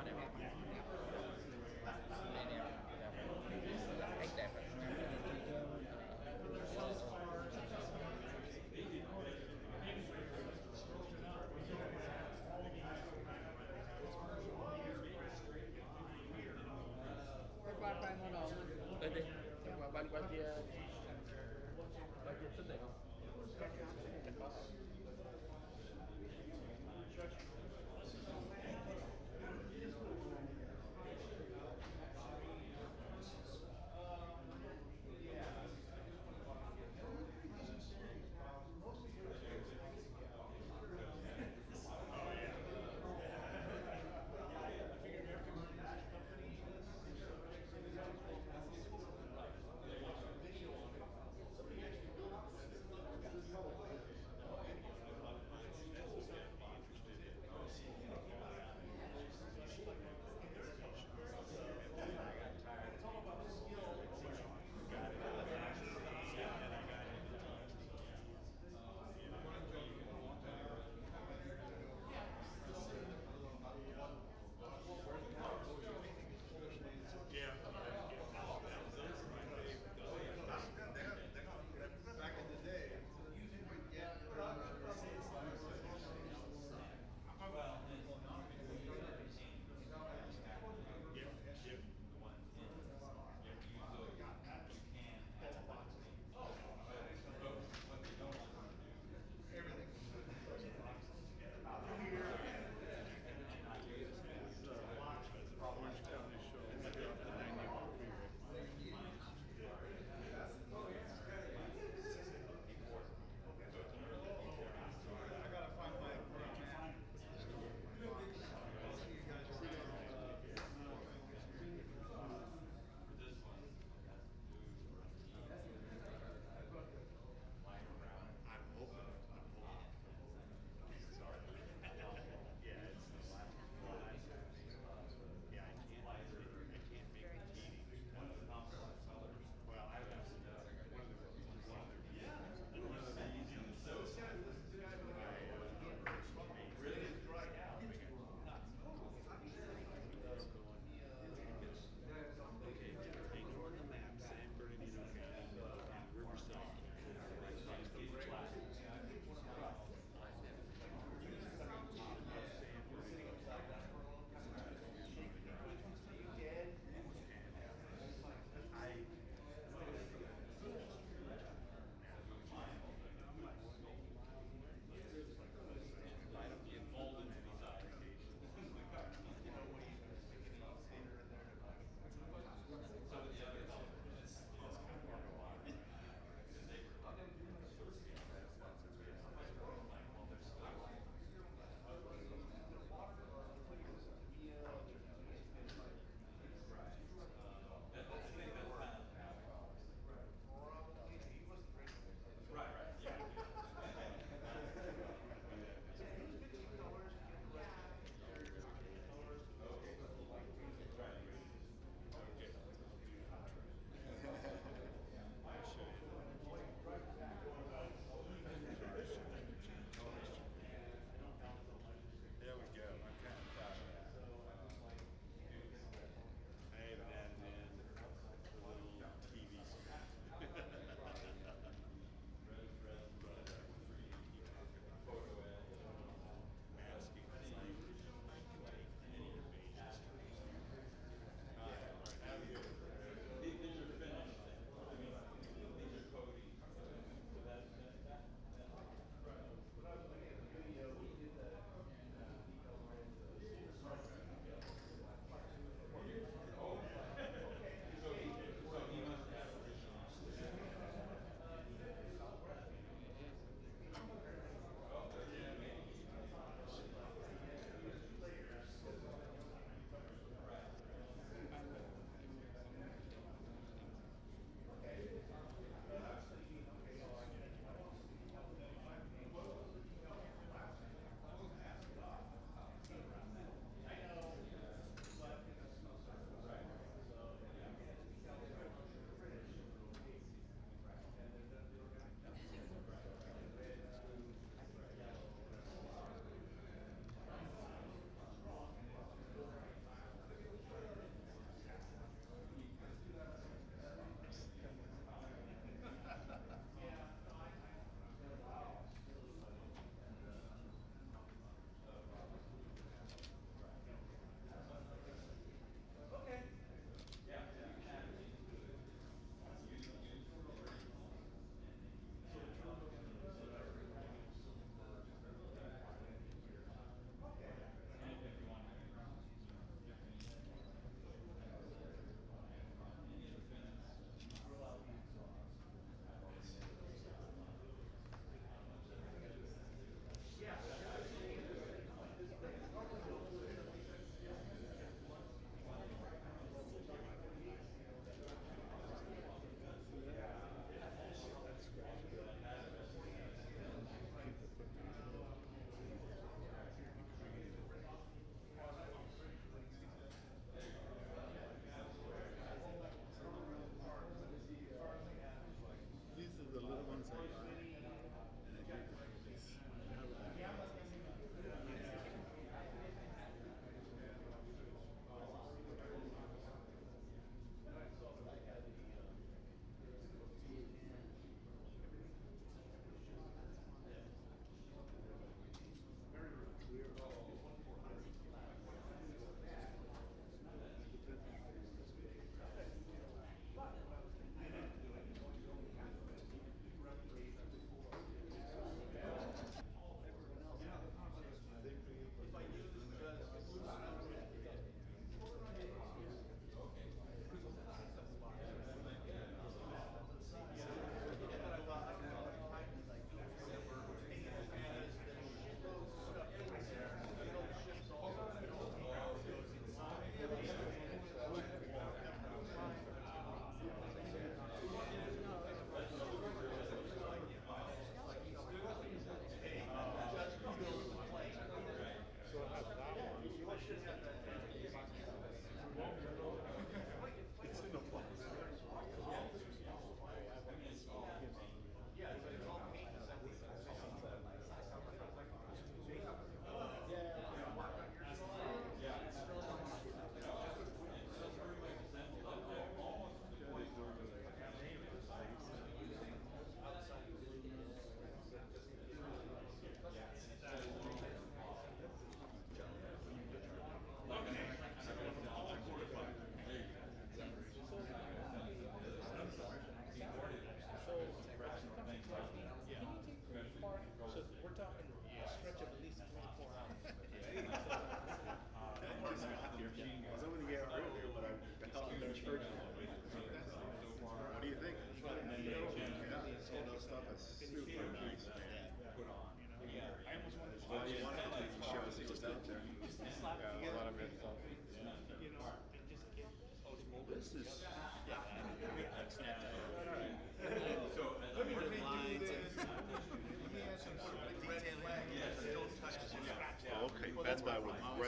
to đẹp không? Này đẹp, đẹp, cách đẹp rồi. Quay ngon đâu? Lên đi, bên qua kia thích đẹp không? Chắc có.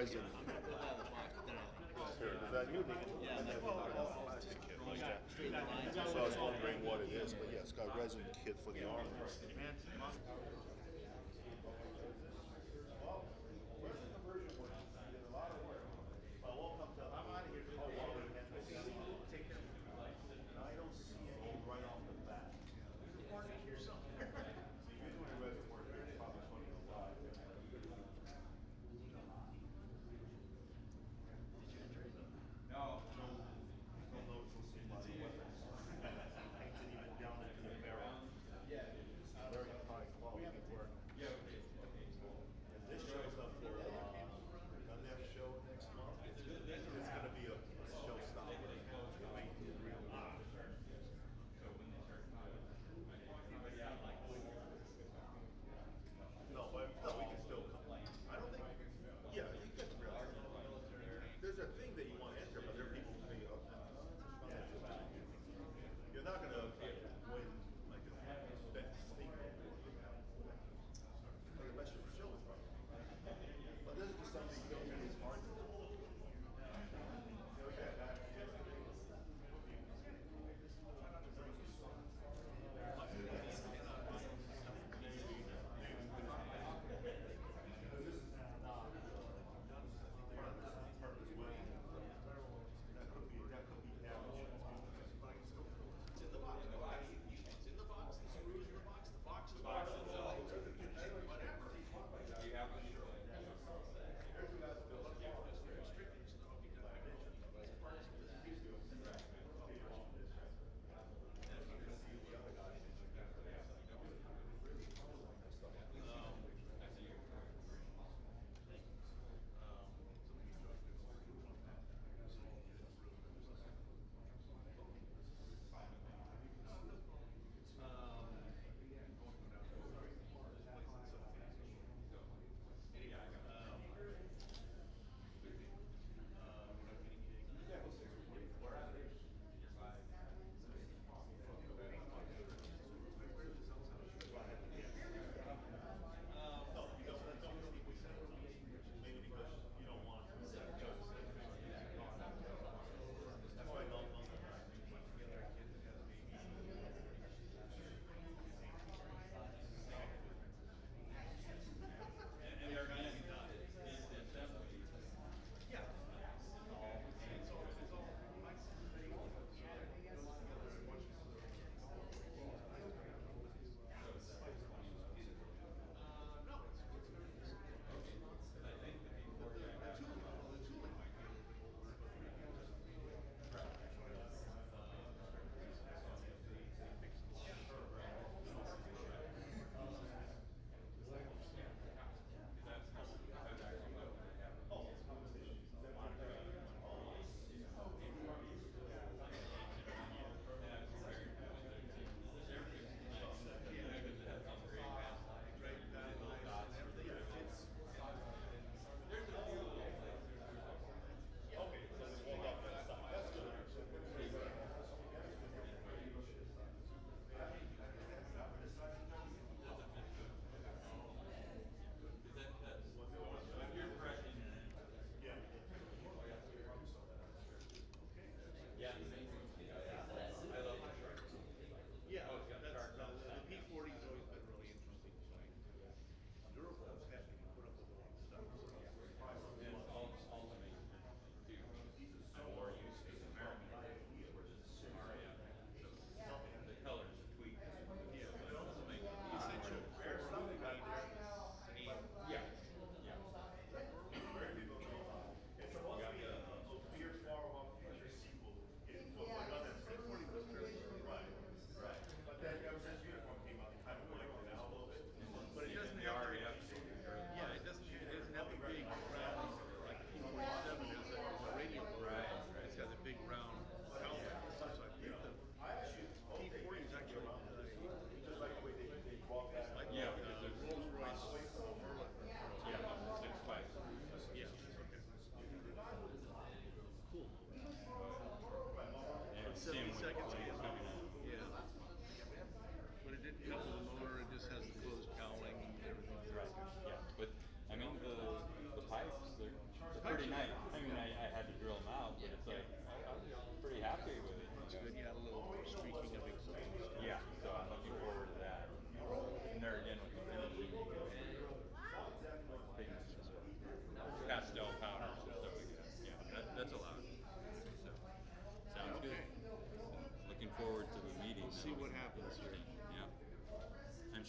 resin. I'm gonna put that in the box, but then I think Here, is that you, Deacon? yeah, I'm Oh, plastic kit like that. straight lines. So I was wondering what it is, but yeah, it's got resin kit for the armor.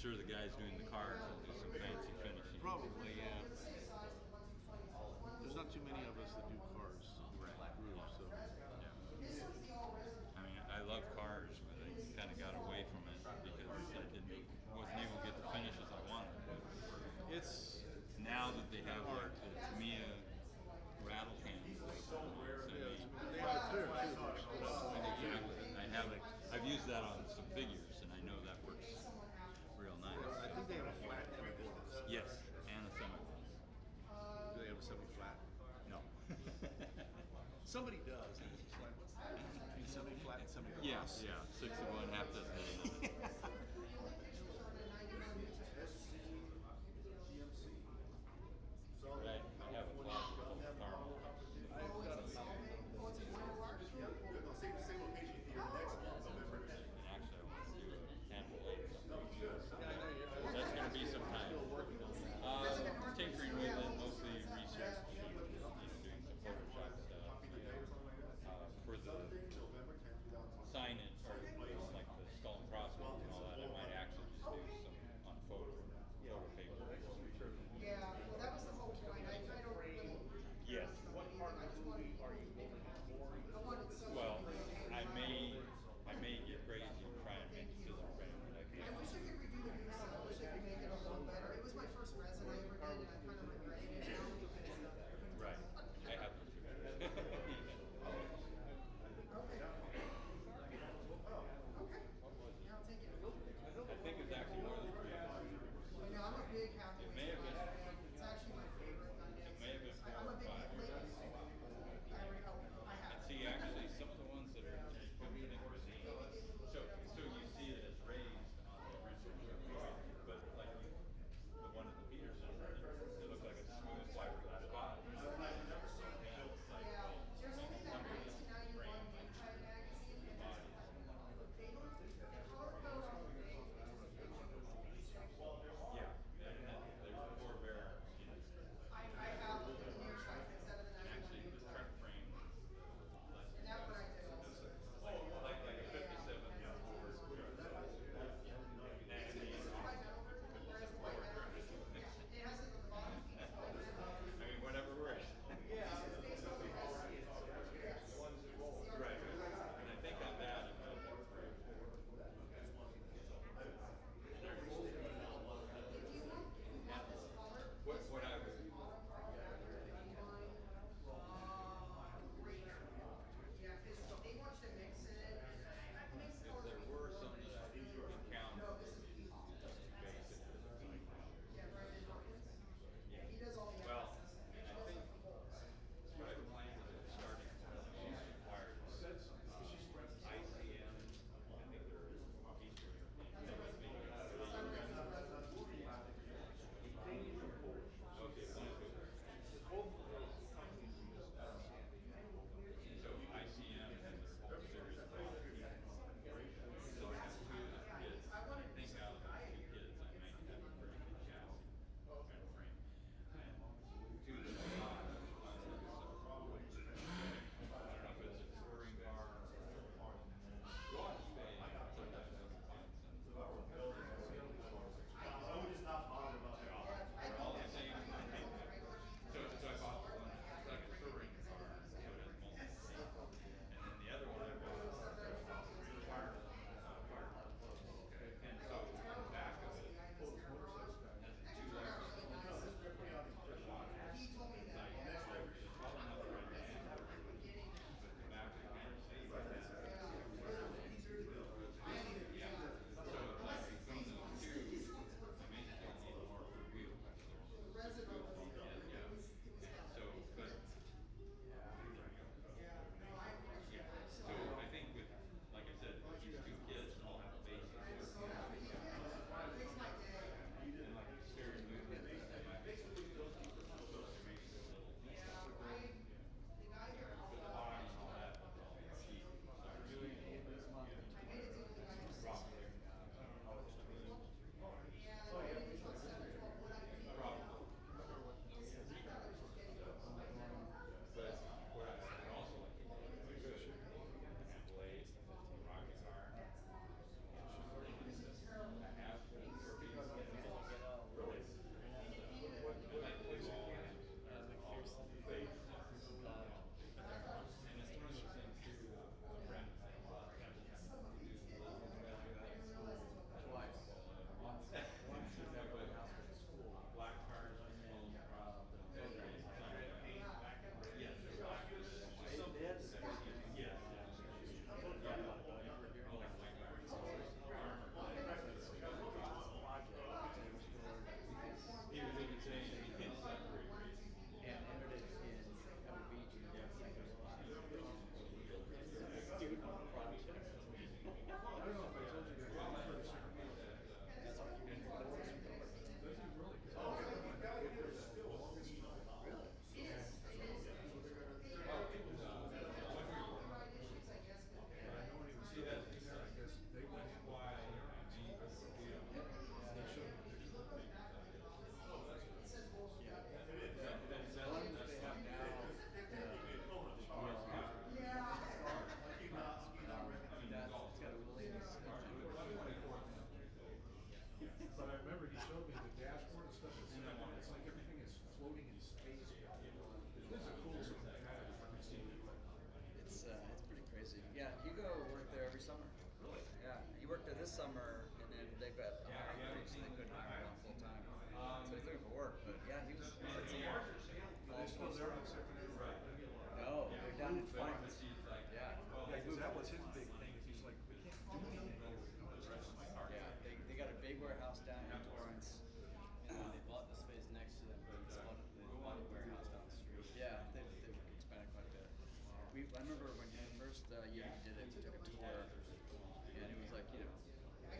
sure the guys doing the cars will do some fancy finishing. Probably, yeah. There's not too many of us that do cars. Group, so. I mean, I love cars, but I kind of got away from it because I wasn't able to get the finishes I wanted. It's Now that they have the Tamiya rattle cans, they are clear too. I've used that on some figures, and I know that works real nice. I think they have a flat and a business. Yes, and a semi. Do they have a semi-flat? No. Somebody does. And it's just like, what's the difference between semi-flat and semi-gloss? Yes, yeah, 6 of one, half dozen of the other. Right, I have a closet full of caramel. And actually, I want to do a candle light. That's going to be some time. Tinkering with it, mostly research, doing some Photoshop stuff. For the signage, or like the skull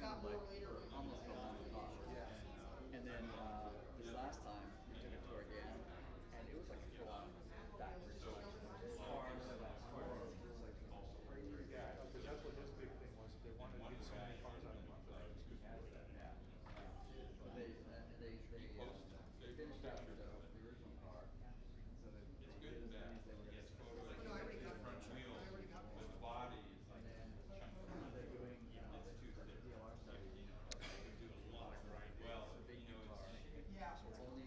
got like more later. for almost for one cost. Yeah. And then this last time we took it to our game, and it was like a full-on backwards selection. This car, that car, it was like crazy. Yeah, because that's what his big thing was. They wanted to get so many cars out of London. They just couldn't afford that. Yeah. But they finished out the original car, so they did as many as they were going to. No, I already got front one. wheel I already got one. with the body is And like then they're doing the DLR study. they do a lot of great well. It's a big You know, car. Yeah. It's only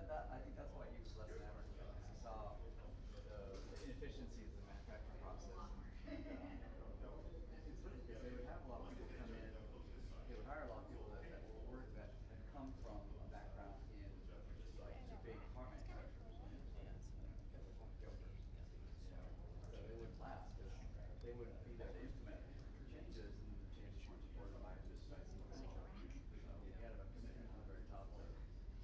I think that's why he was less enamored with it, because he saw the inefficiencies of the manufacturing process. And, it's funny because they would have a lot of people come in, they would hire a lot of people that had come from a background in like the big car manufacturers. So it would last because they would be there to implement changes, and the changes weren't supported by just by the people. So he had a commitment from the very top to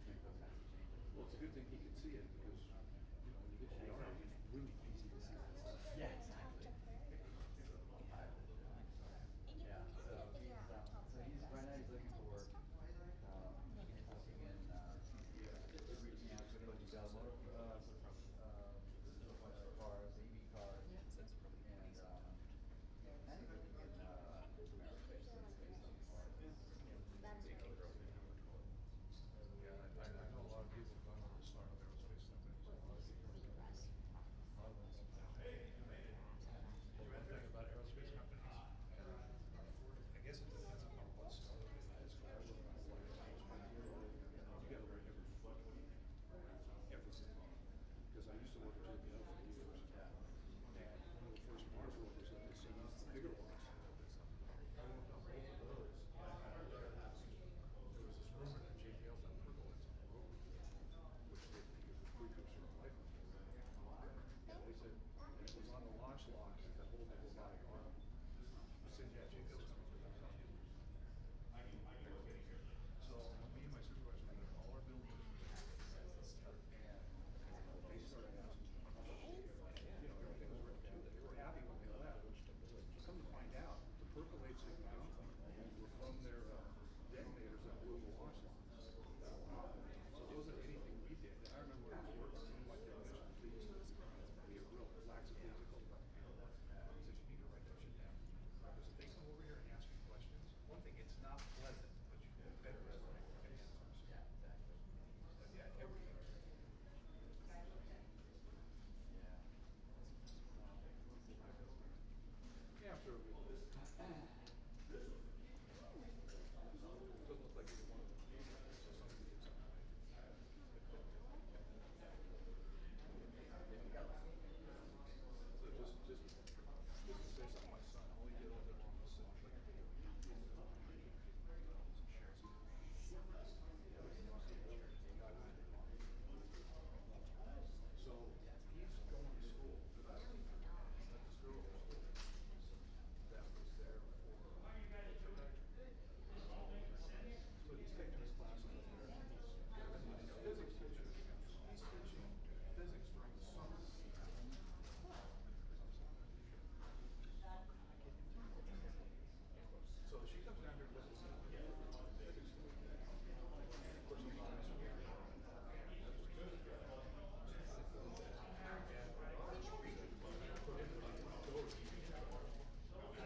make those kinds of changes. Well, it's a good thing he could see it because, you know, when you get to the army, it's really easy to see that stuff. Yeah, exactly. Yeah, so he's right now he's looking for work. He's looking in reaching out to a bunch of automotive cars, EV cars, and he's looking in aerospace and space parts. Yeah, I know a lot of people have gone over to start up aerospace companies. Well, one thing about aerospace companies, I guess it depends upon what startup it is. But I look at like aerospace, you gotta learn every foot, everything. Because I used to work at JPL for years. And one of the first Mars rovers that they sent out, the bigger ones, I worked on both of those. And there was this rumor that JPL found percolates on the rover, which they think is a precursor of life. And they said it was on the launch log that hold the robotic arm. I said, yeah, JPL's coming to that. So when me and my supervisor went to all our buildings, and they started asking, you know, everything was written to them. They were happy when they left. Come to find out, the percolates they found were from their detonators that blew the launch logs. So it wasn't anything we did. And I remember when I was working, some of my technicians, they used to be a real lackadaisical. He said, you need to write that shit down. Because if they come over here and ask you questions, one thing, it's not pleasant, but you get better at it. Yeah, exactly. But yeah, everything. Yeah, I'm sure we will. Doesn't look like either one of them. So somebody did something. So just to say something, my son, all he did all day long was sit and play video games. So he's going to school. At this girl that was there for so he's taking his classes up there, and he's a physics teacher. He's teaching physics during the summer. So she comes down here with us and physics. Of course, he's not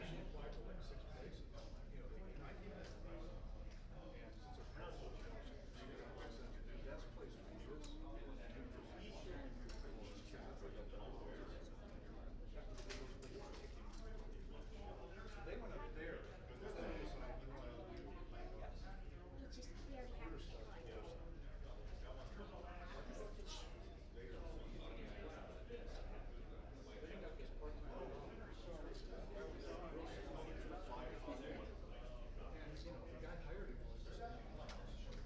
she applied for like 6 places, you know, in IPMS. And since her parents were Jewish, she got my son to do best place for this. So they went up there. They decided, you know what I'll do? Computer stuff. Then he got this part-time job. And, you know, the guy hired him was just,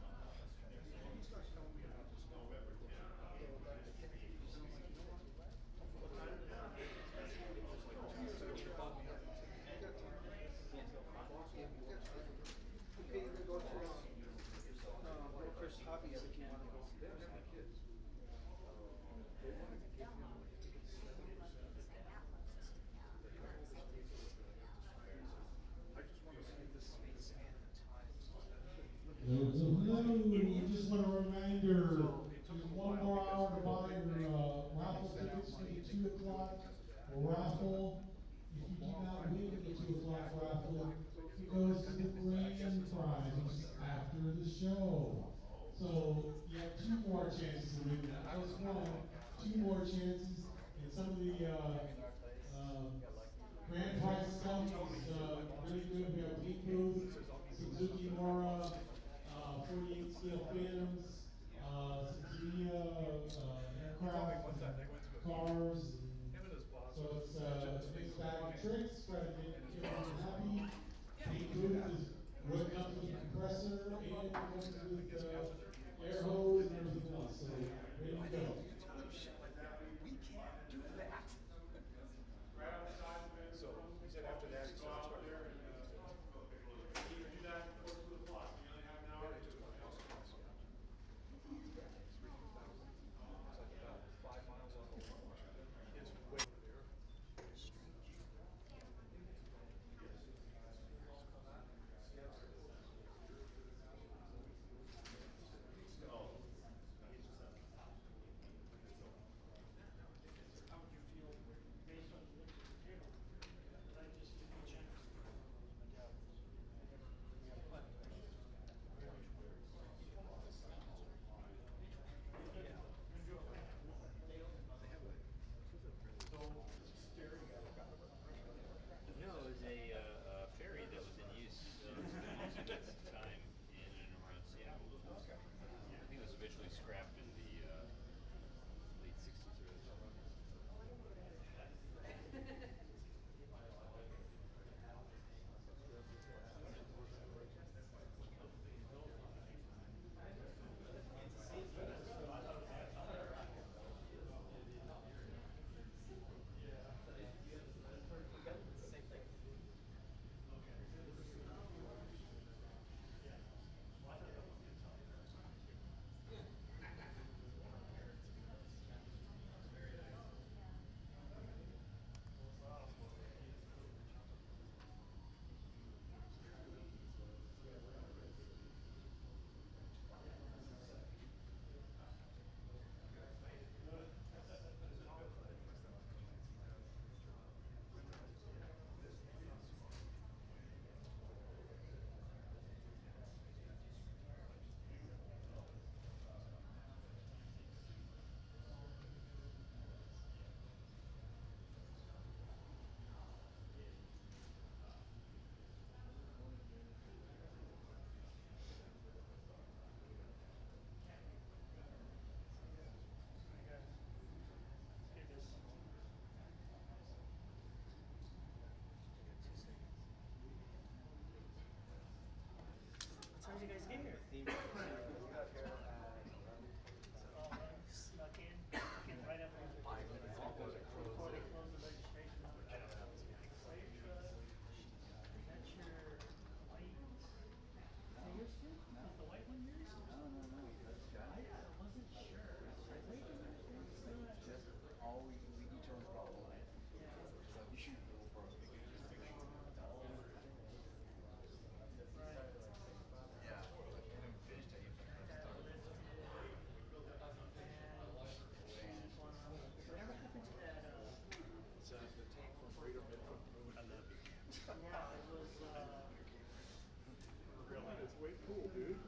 and he starts telling me about this novel. And I'm like, you know what? What time is it? It was like 2:30. He called me up and said, you got time? My boss gave me orders. Okay, you're gonna go to Chris Hobby if you want to go. They don't have any kids. They wanted to give him like 7%. I just want to see this space and the time. Hello, just want a reminder, there's 1 more hour to buy your raffle tickets for the 2 o'clock raffle. If you do not win the 2 o'clock raffle, it goes to the grand prize after the show. So you have 2 more chances to win that. Just one, 2 more chances, and some of the grand prize stuff is really good. We have Pink Booth, Suzuki Mora, 48 scale Phantoms, some tricks, try to make everyone happy. Take booth is what comes with the compressor and what comes with air hose and everything else. So ready to go. So he said after that, he said it's hard. No, it was a ferry that was in use at the time in and around Seattle. I think it was eventually scrapped in the late 60s or early 70s. How did you guys get here? Snuck in right after before they closed the registration. I don't know. Slave truck. That's your white. Yours too? Is the white one yours? No, that's got it. I wasn't sure. Just all we each own problem. So you shoot a little for us. Yeah. Finished it. Whatever happened to that? So the tank from Freedom and from Moon. I love you. Yeah, it was. It's way cool, dude.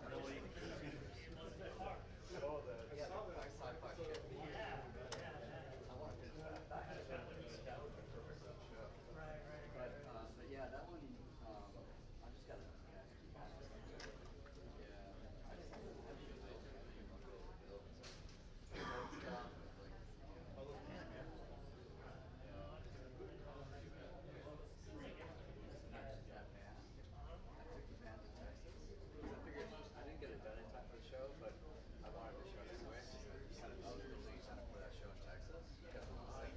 Really? It was the car. Oh, the Sci-Fi shit. I want to finish that. That would be perfect. Right. But yeah, that one, I just got to keep at it. Yeah, I just have to build stuff. I didn't get it done in time for the show, but I wanted to show it anyway. Kind of eligibility kind of for that show in Texas. Because it was like,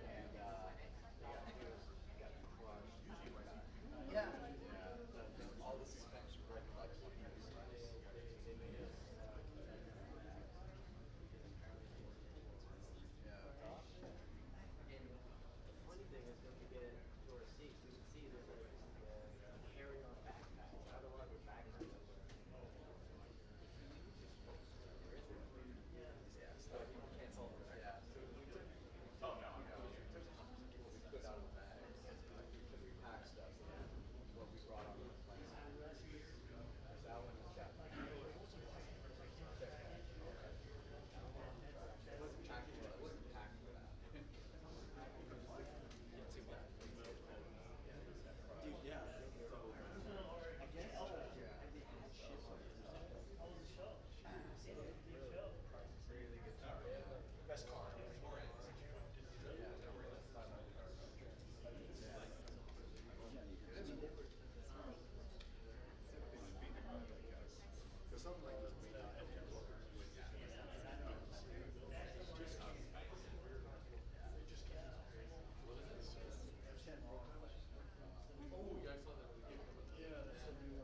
and got crushed. Yeah. All the suspension broke like fucking useless. Yeah. And the funny thing is when you get door seats, you can see there's a carry-on backpack. I don't want a backpack. Yeah, so cancel. Yeah. Oh no. There's a hundred people we put out of the bag. We pack stuff. What we brought on the plane. That one was got. It wasn't packed for that. It wasn't packed for that. something like this may not have been with Oh, yeah, I saw that. Yeah, that's a new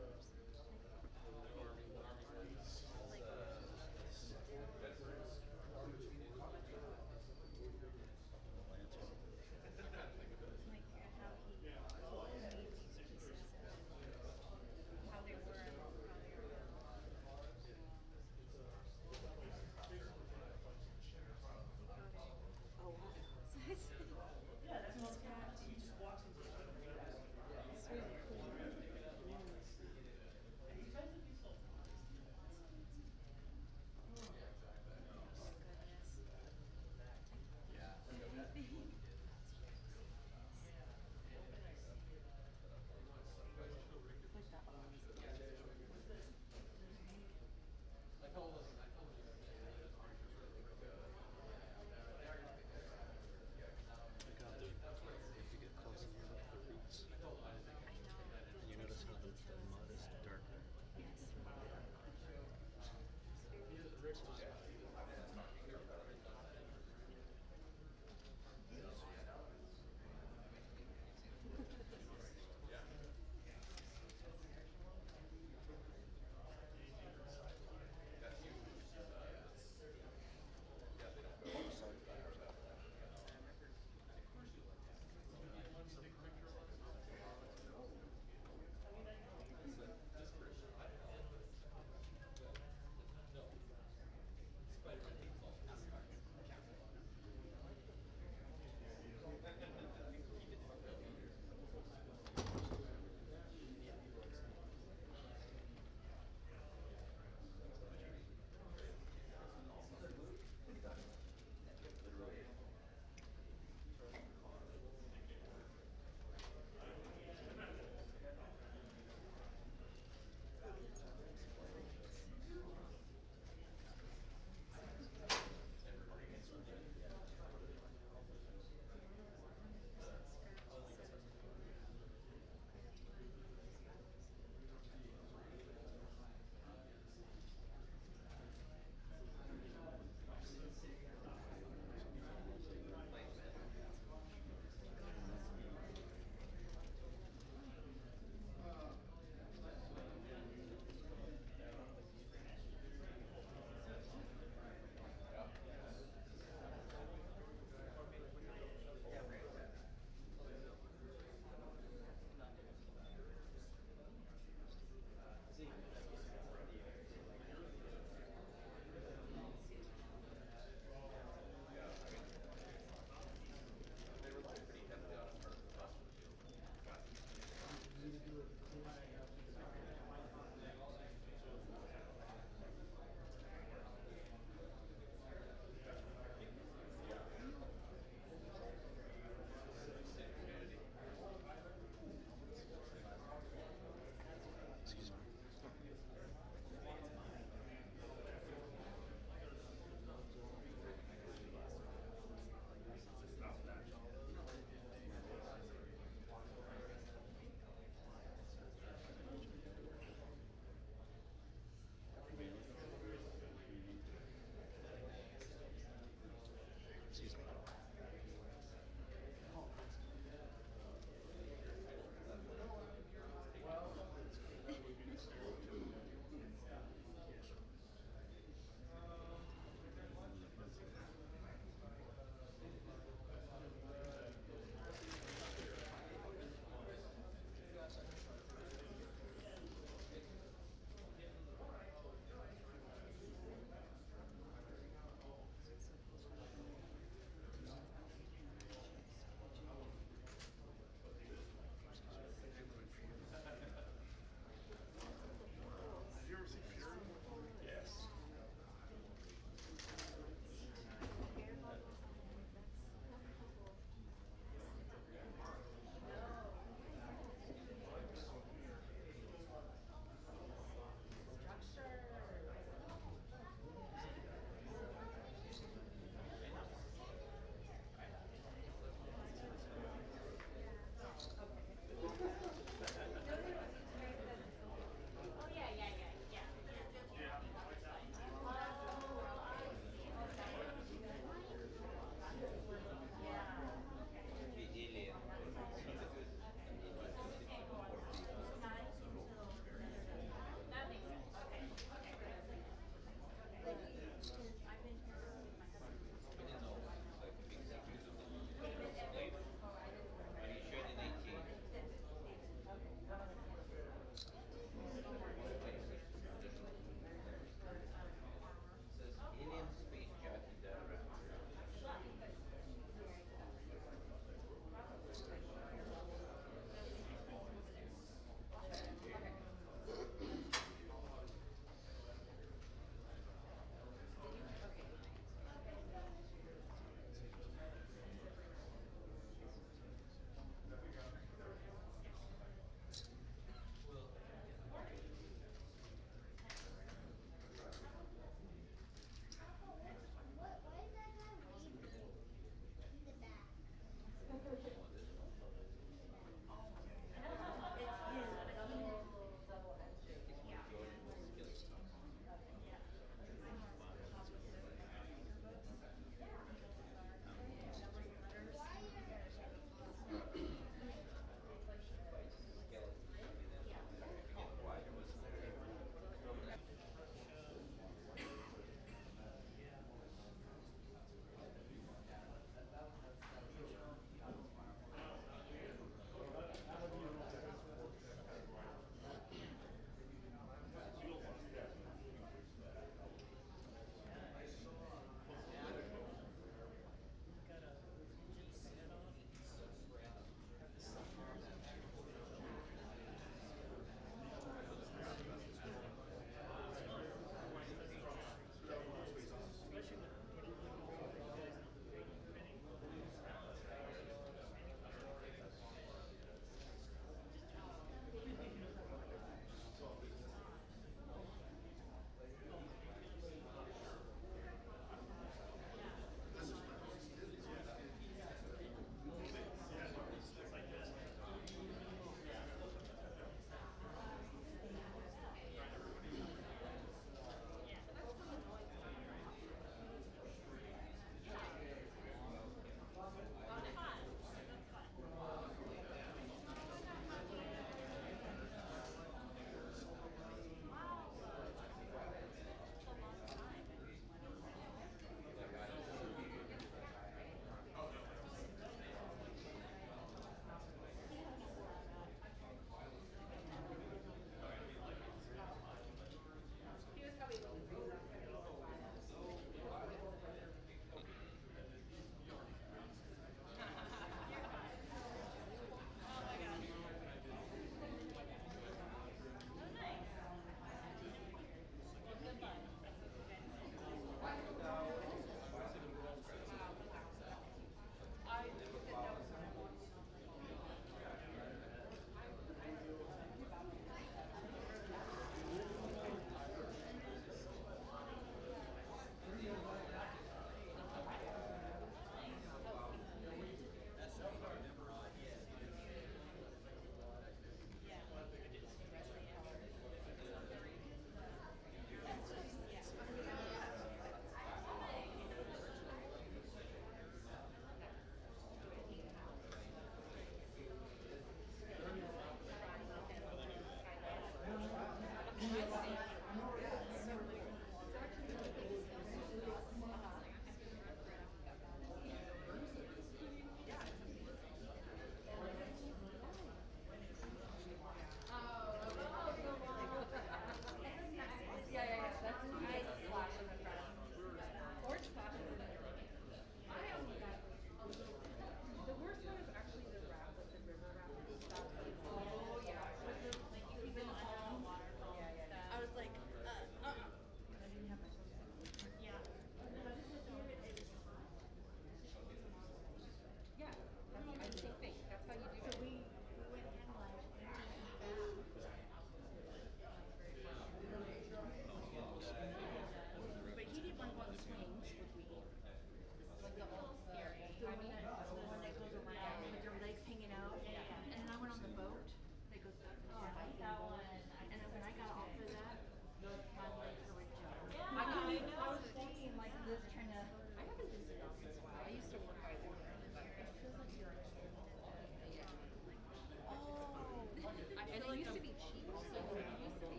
how they were and how they are now.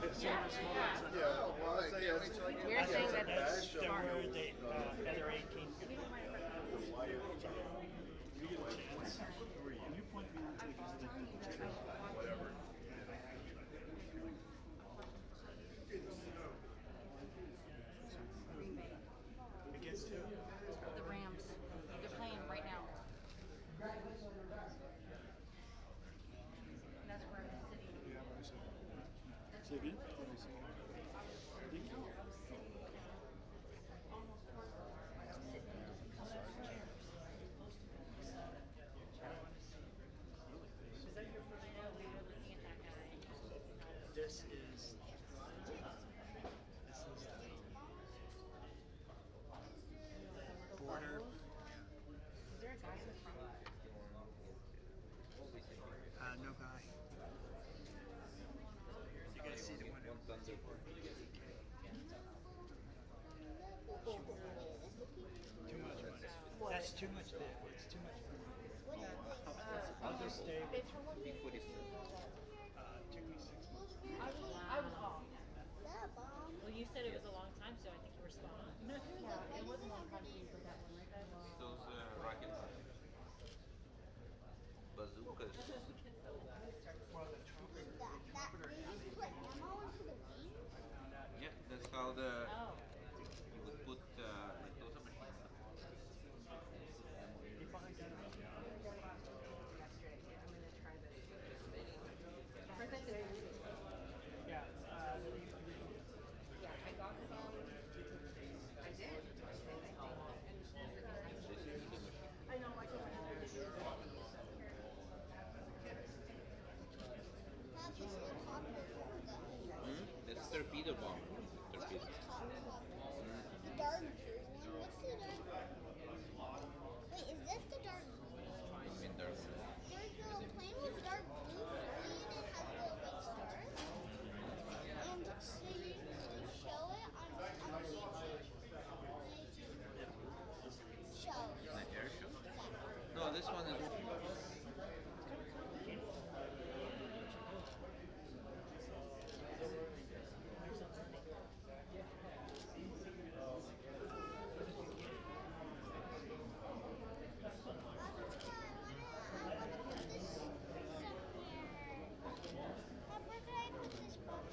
We're saying that That's it's the smart. word they, other 18. The Rams. They're playing right now. That's where I'm sitting. This is border. Is there a guy in the front? No guy. You guys see the window? Too much money. That's too much bid. It's too much money. I'll just stay with took me 6 months. I was off. Well, you said it was a long time, so I think you were spot on. Yeah, it was a long time for that one, right guys? Those rocket bazookas. Yeah, that's how the Oh. you would put like those are machines. Yeah. Yeah, I got some. I did. I know, I told That's torpedo bomb. Torpedo. The dart. What's the dart? Wait, is this the dark blue? Twin dark. There's a plane with dark blue green and has the white stars. And they show it on the show. An air show? No, this one is. Where could I put this bottle?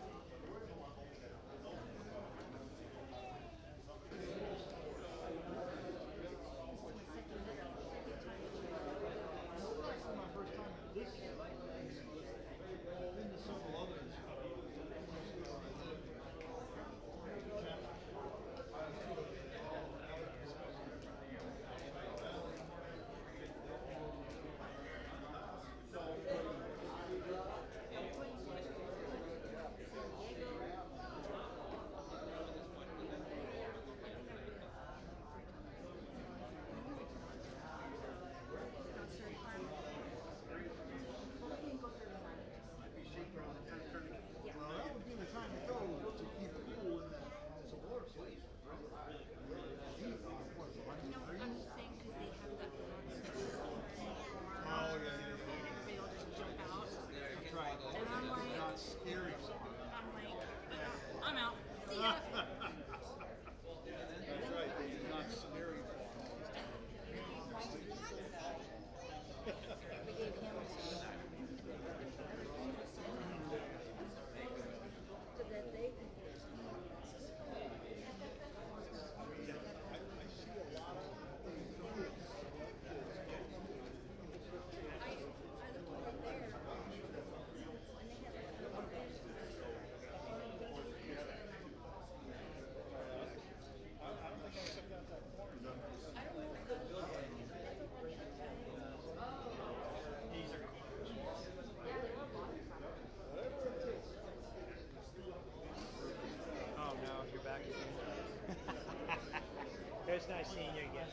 I'm out. See ya. We gave him so that they could Oh no, you're back again. It's nice seeing you again.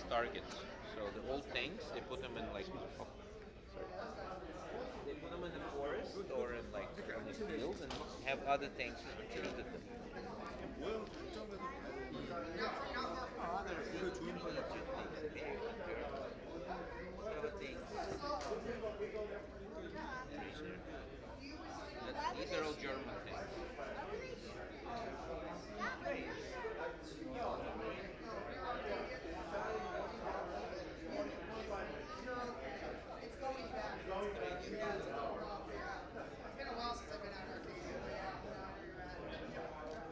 targets. So the old tanks, they put them in like, they put them in the forest or in like on the fields and have other tanks shoot at them. Well, Other things, you know, that should be compared. Other things. These are all German tanks. It's been a while since I've been out in Arcadia, but yeah, I know where you're at.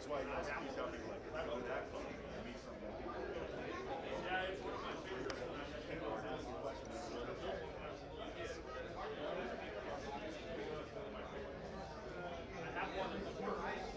That's why you always keep telling people, like, if you do that, you can meet some more people. Yeah, it's one of my favorites when I'm People are asking questions. I have one in the works.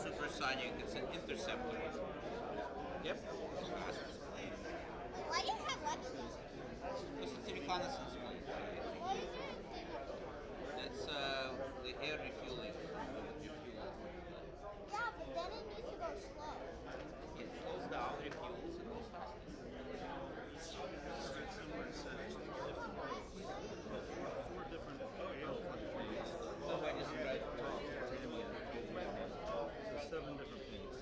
Supersonic, it's an interceptor. Yep. Why do you have Lexus? Because it's a reconnaissance plane. What is it? That's the air refueling. Yeah, but then it needs to go slow. It slows down, refuels, and goes faster. So I just tried to talk. 7 different things.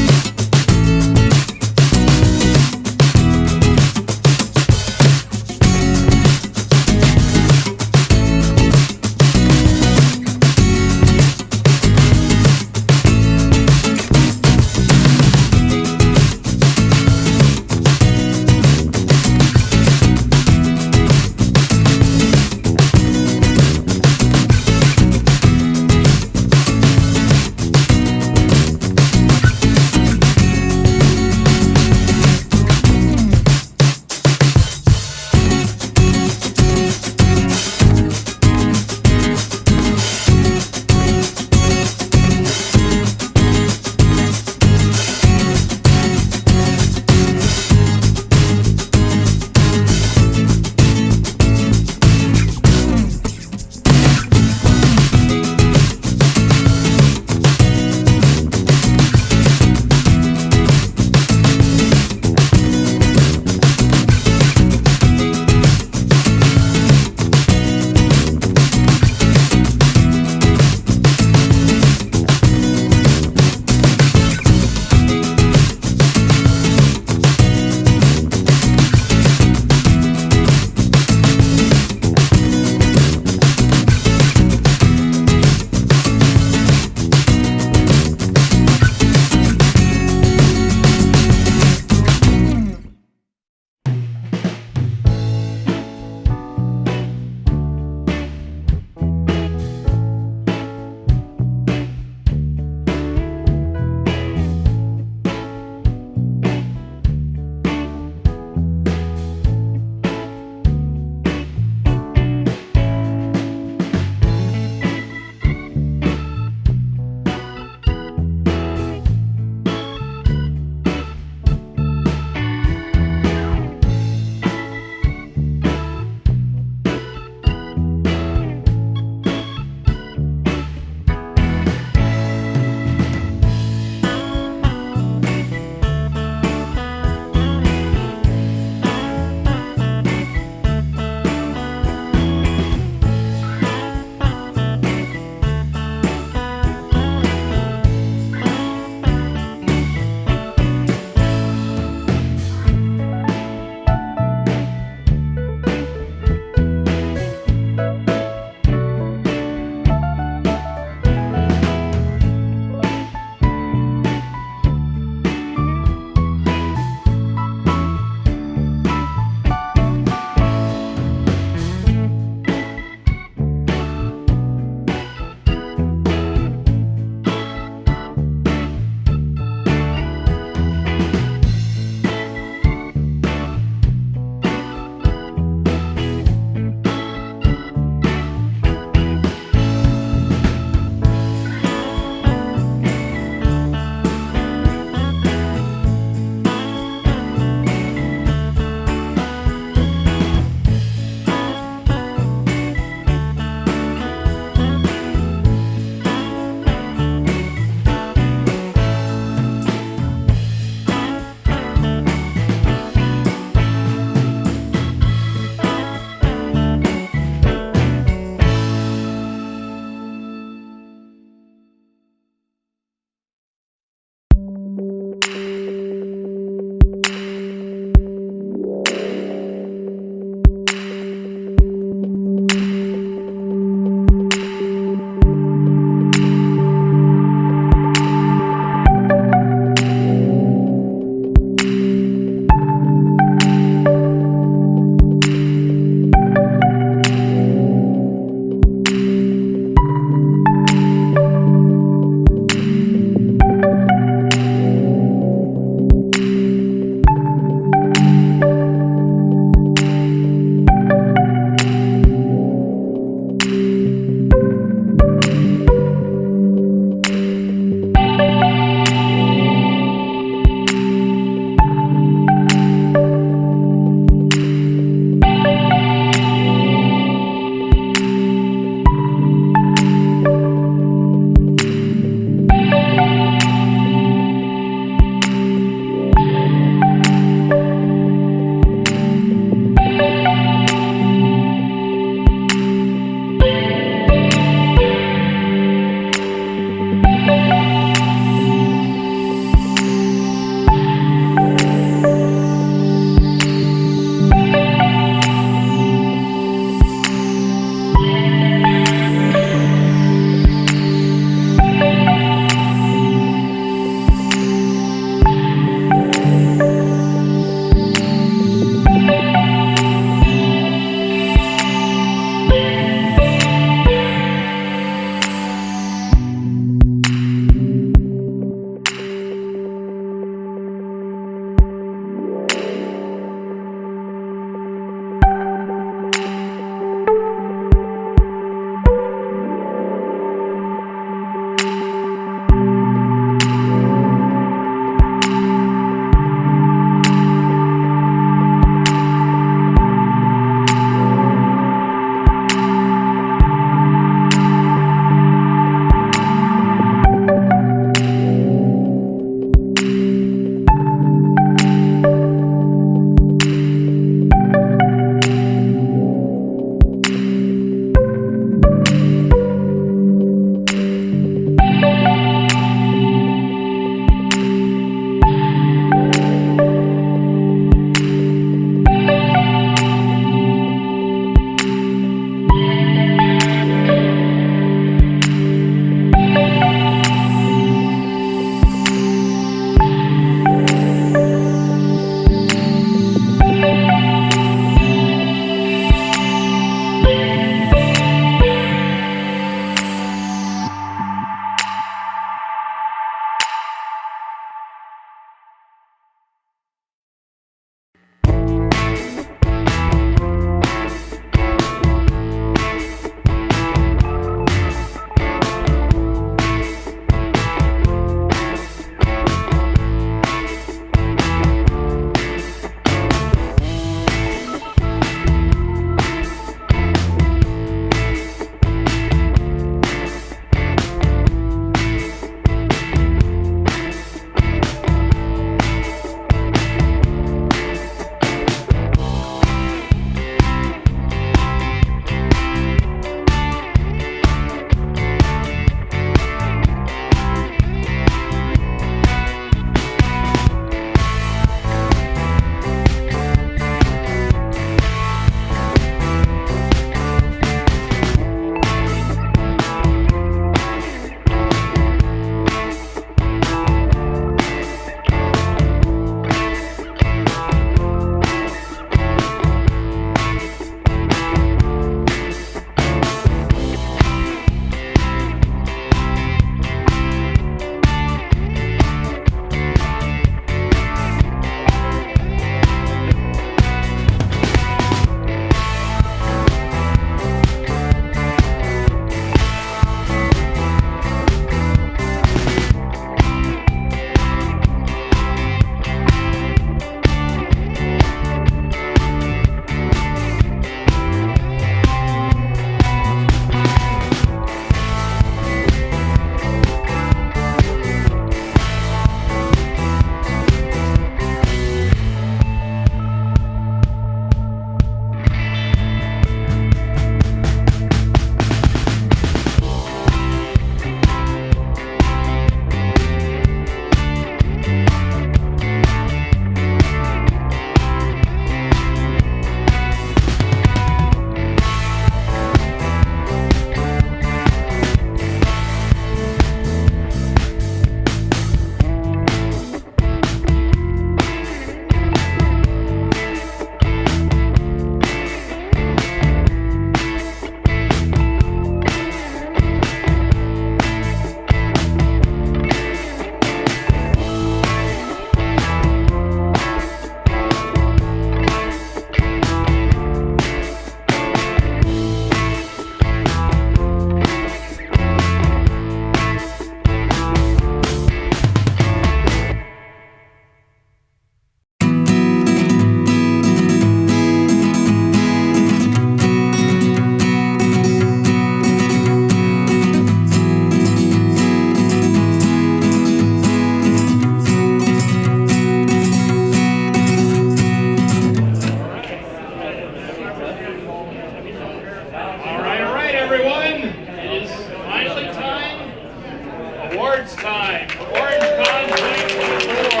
Awards time for Orangecon 2024.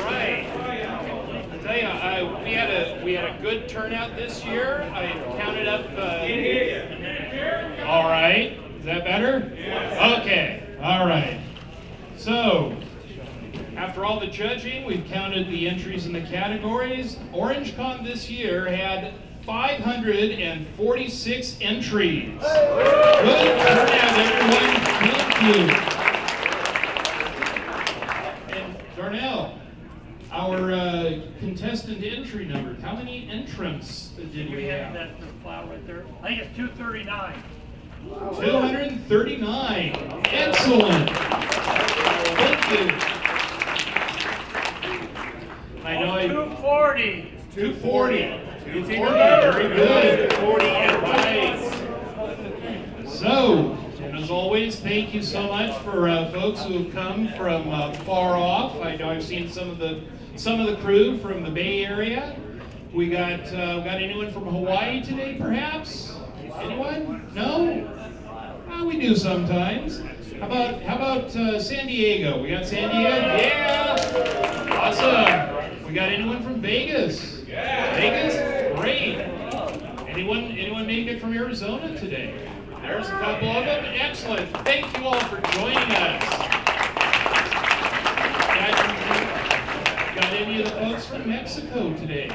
Right. I tell you, we had a good turnout this year. I counted up. All right. Is that better? Okay. All right. So, after all the judging, we've counted the entries in the categories. Orangecon this year had 546 entries. Good turnout, everyone. Thank you. And Darnell, our contestant entry number, how many entrants did we have? That file right there. I think it's 239. 239. Excellent. Thank you. I know 240. 240. 240. Very good. 40 advice. So, and as always, thank you so much for folks who have come from far off. I know I've seen some of the crew from the Bay Area. We got anyone from Hawaii today, perhaps? Anyone? No? We do sometimes. How about San Diego? We got San Diego? Yeah! Awesome. We got anyone from Vegas? Yeah. Vegas? Great. Anyone make it from Arizona today? There's a couple of them. Excellent. Thank you all for joining us. Got any of the folks from Mexico today?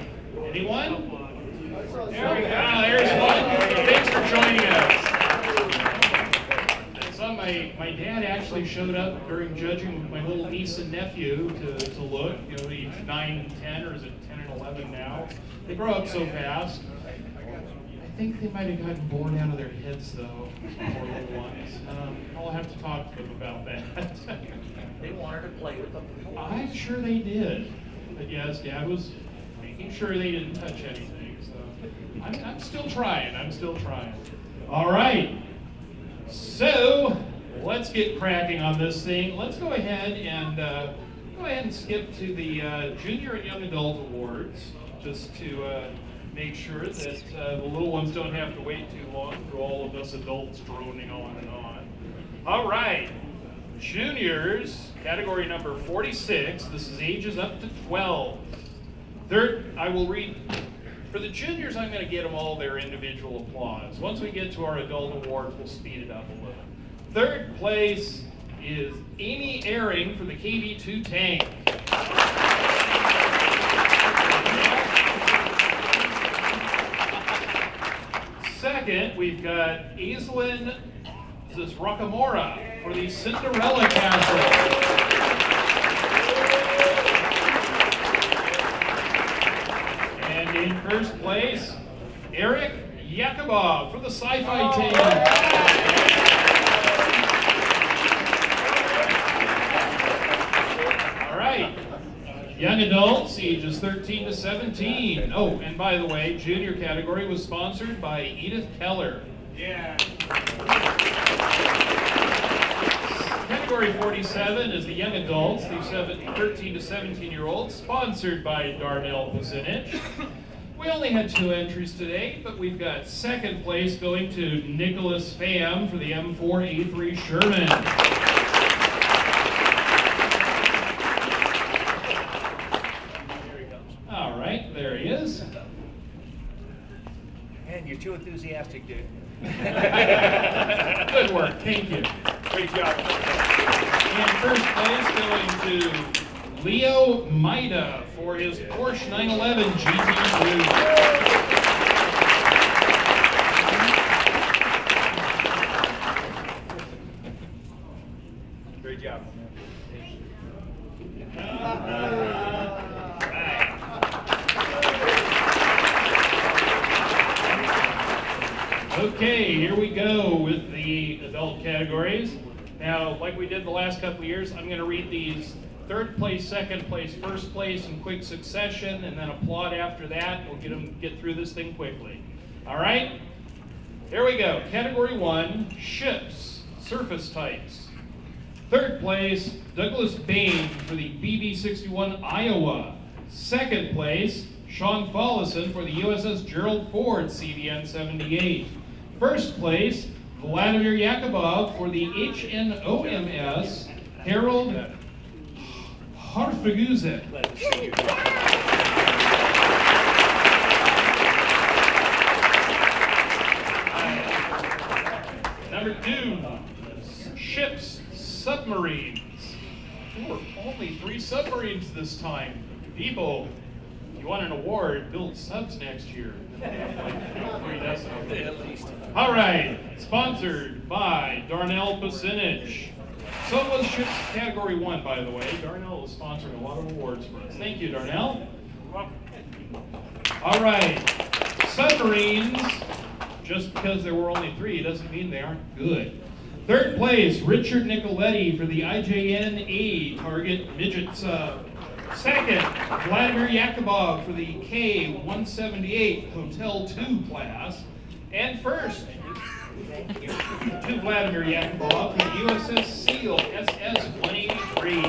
Anyone? There we go. There's one. Thanks for joining us. My dad actually showed up during judging with my little niece and nephew to look, each 9 and 10, or is it 10 and 11 now? They grow up so fast. I think they might have gotten bored out of their heads, though, poor little ones. I'll have to talk to them about that. They wanted to play with them. I'm sure they did. But yes, Dad was making sure they didn't touch anything. So I'm still trying. All right. So let's get cracking on this thing. Let's go ahead and skip to the Junior and Young Adult Awards, just to make sure that the little ones don't have to wait too long for all of us adults droning on and on. All right, Juniors, category number 46. This is ages up to 12. Third, I will read. For the juniors, I'm going to get them all their individual applause. Once we get to our adult awards, we'll speed it up a little. Third place is Amy Airing for the KV-2 tank. Second, we've got Aislinn Rockamora for the Cinderella Castle. In first place, Eric Yakubov for the Sci-Fi team. All right, young adults, ages 13 to 17. Oh, and by the way, junior category was sponsored by Edith Keller. Yeah. Category 47 is the young adults, the 13 to 17-year-olds, sponsored by Darnell Kucinich. We only had 2 entries today, but we've got second place going to Nicholas Pham for the M4A3 Sherman. All right, there he is. Man, you're too enthusiastic, dude. Good work, thank you. Great job. And first place going to Leo Maida for his Porsche 911 GT2. Great job. Okay, here we go with the adult categories. Now, like we did the last couple of years, I'm going to read these third place, second place, first place in quick succession, and then applaud after that. We'll get through this thing quickly. All right? Here we go. Category 1, ships, surface types. Third place, Douglas Bain for the BB-61 Iowa. Second place, Sean Follison for the USS Gerald Ford CVN-78. First place, Vladimir Yakubov for the HNOMS Harold Harfaguzet. Number 2, ships, submarines. Ooh, only 3 submarines this time. People, you want an award, build subs next year. All right, sponsored by Darnell Pasinich. So was ships category 1, by the way. Darnell is sponsoring a lot of awards for us. Thank you, Darnell. All right, submarines. Just because there were only 3 doesn't mean they aren't good. 3rd place, Richard Nicoletti for the IJN-A target midget sub. 2nd, Vladimir Yakubov for the K-178 Hotel 2 class. And 1st, to Vladimir Yakubov for the USS Seal SS-183.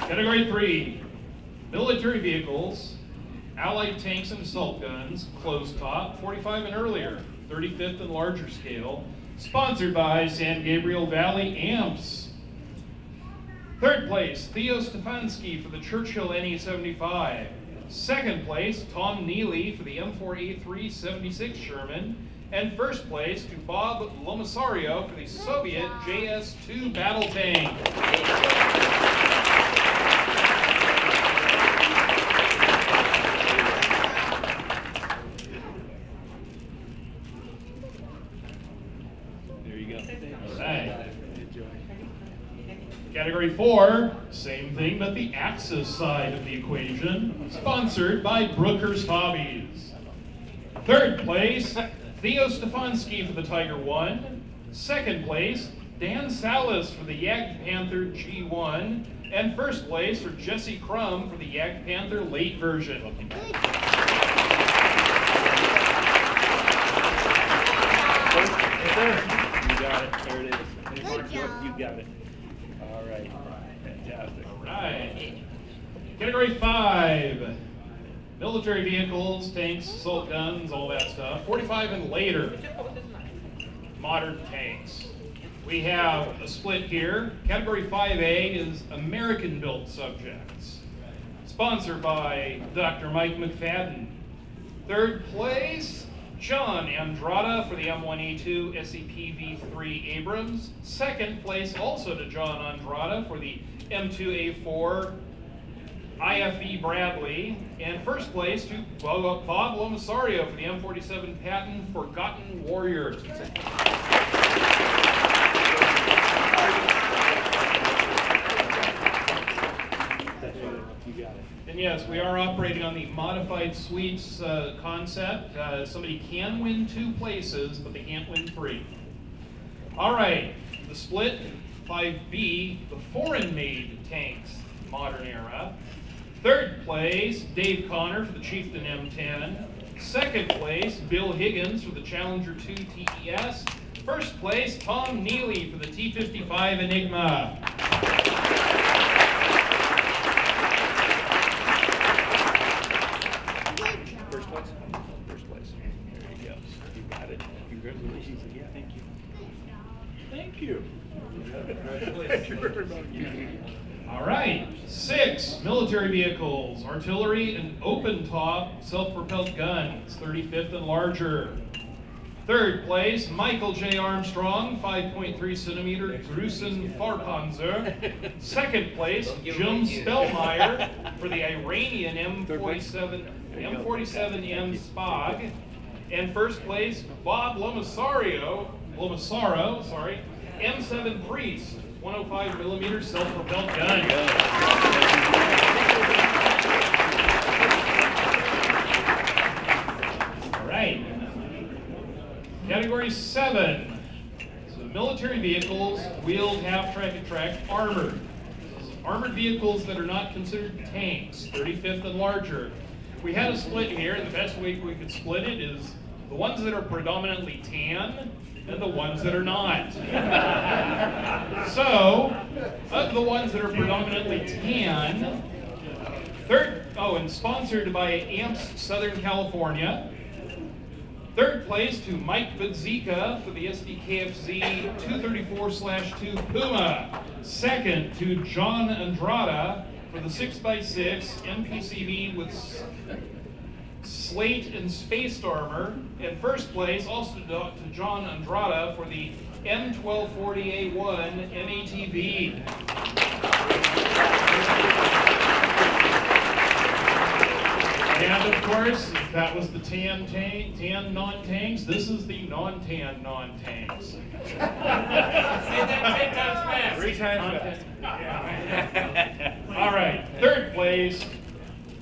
Category 3, military vehicles, allied tanks and assault guns, closed top, 45 and earlier, 35th and larger scale, sponsored by San Gabriel Valley AMPS. 3rd place, Theo Stefanski for the Churchill NE-75. 2nd place, Tom Neely for the M4A3-76 Sherman. And 1st place to Bob Lomasario for the Soviet JS-2 battle tank. Category 4, same thing, but the Axis side of the equation, sponsored by Brooker's Hobbies. 3rd place, Theo Stefanski for the Tiger 1. 2nd place, Dan Salas for the Jagdpanther G1. And 1st place for Jesse Crum for the Jagdpanther late version. You got it. There it is. Good job. You got it. All right. Fantastic. All right. Category 5, military vehicles, tanks, assault guns, all that stuff. 45 and later, modern tanks. We have a split here. Category 5A is American-built subjects, sponsored by Dr. Mike McFadden. 3rd place, John Andrada for the M1A2 SEPV3 Abrams. 2nd place also to John Andrada for the M2A4 IFE Bradley. And 1st place to Bob Lomasario for the M47 Patton Forgotten Warrior. You got it. And yes, we are operating on the modified suites concept. Somebody can win 2 places, but they can't win 3. All right, the split 5B, the foreign-made tanks, modern era. 3rd place, Dave Connor for the Chieftain M10. 2nd place, Bill Higgins for the Challenger 2 TES. 1st place, Tom Neely for the T-55 Enigma. First place. First place. There you go. You got it. Congratulations again. Thank you. Thank you. Thank you very much. All right, 6 military vehicles, artillery and open-top self-propelled guns, 35th and larger. 3rd place, Michael J. Armstrong, 5.3 centimeter Gruson Farpanzer. 2nd place, Jim Spellmeyer for the Iranian M47M Spog. And 1st place, Bob Lomasaro, M7 Priest, 105 millimeter self-propelled gun. All right. Category 7. So military vehicles, wheeled, half-track, and track, armored. Armored vehicles that are not considered tanks, 35th and larger. We had a split here, and the best way we could split it is the ones that are predominantly tan and the ones that are not. So, of the ones that are predominantly tan, Oh, and sponsored by AMPS Southern California. Third place to Mike Budzika for the SDKFZ 234/2 Puma. Second to John Andrada for the 6x6 NPCV with slate and spaced armor. And first place also to John Andrada for the M1240A1 NATV. And of course, that was the tan non-tanks. This is the non-tan non-tanks. Say that 10 times fast. 3 times fast. All right, third place,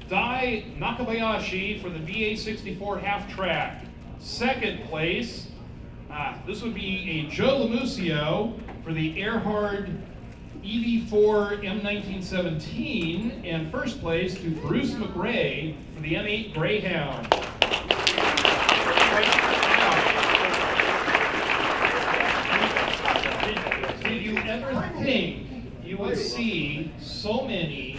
Dai Nakabayashi for the VA64 half-track. Second place, this would be a Joe Lamusio for the Earhart EV4 M1917, and first place to Bruce McRae for the M8 Greyhound. Did you ever think you would see so many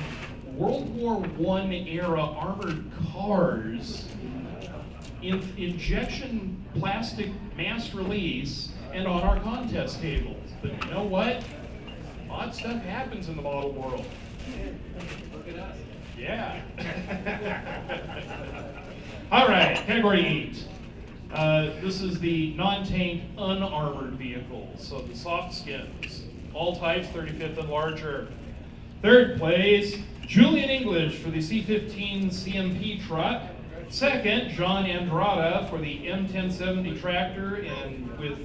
World War I era armored cars in injection plastic mass release and on our contest tables? But you know what? Odd stuff happens in the model world. Look at us. Yeah. All right, category 8. This is the non-tank unarmored vehicles, so the soft skins. All types, 35th and larger. Third place, Julian English for the C-15 CMP truck. Second, John Andrada for the M1070 tractor and with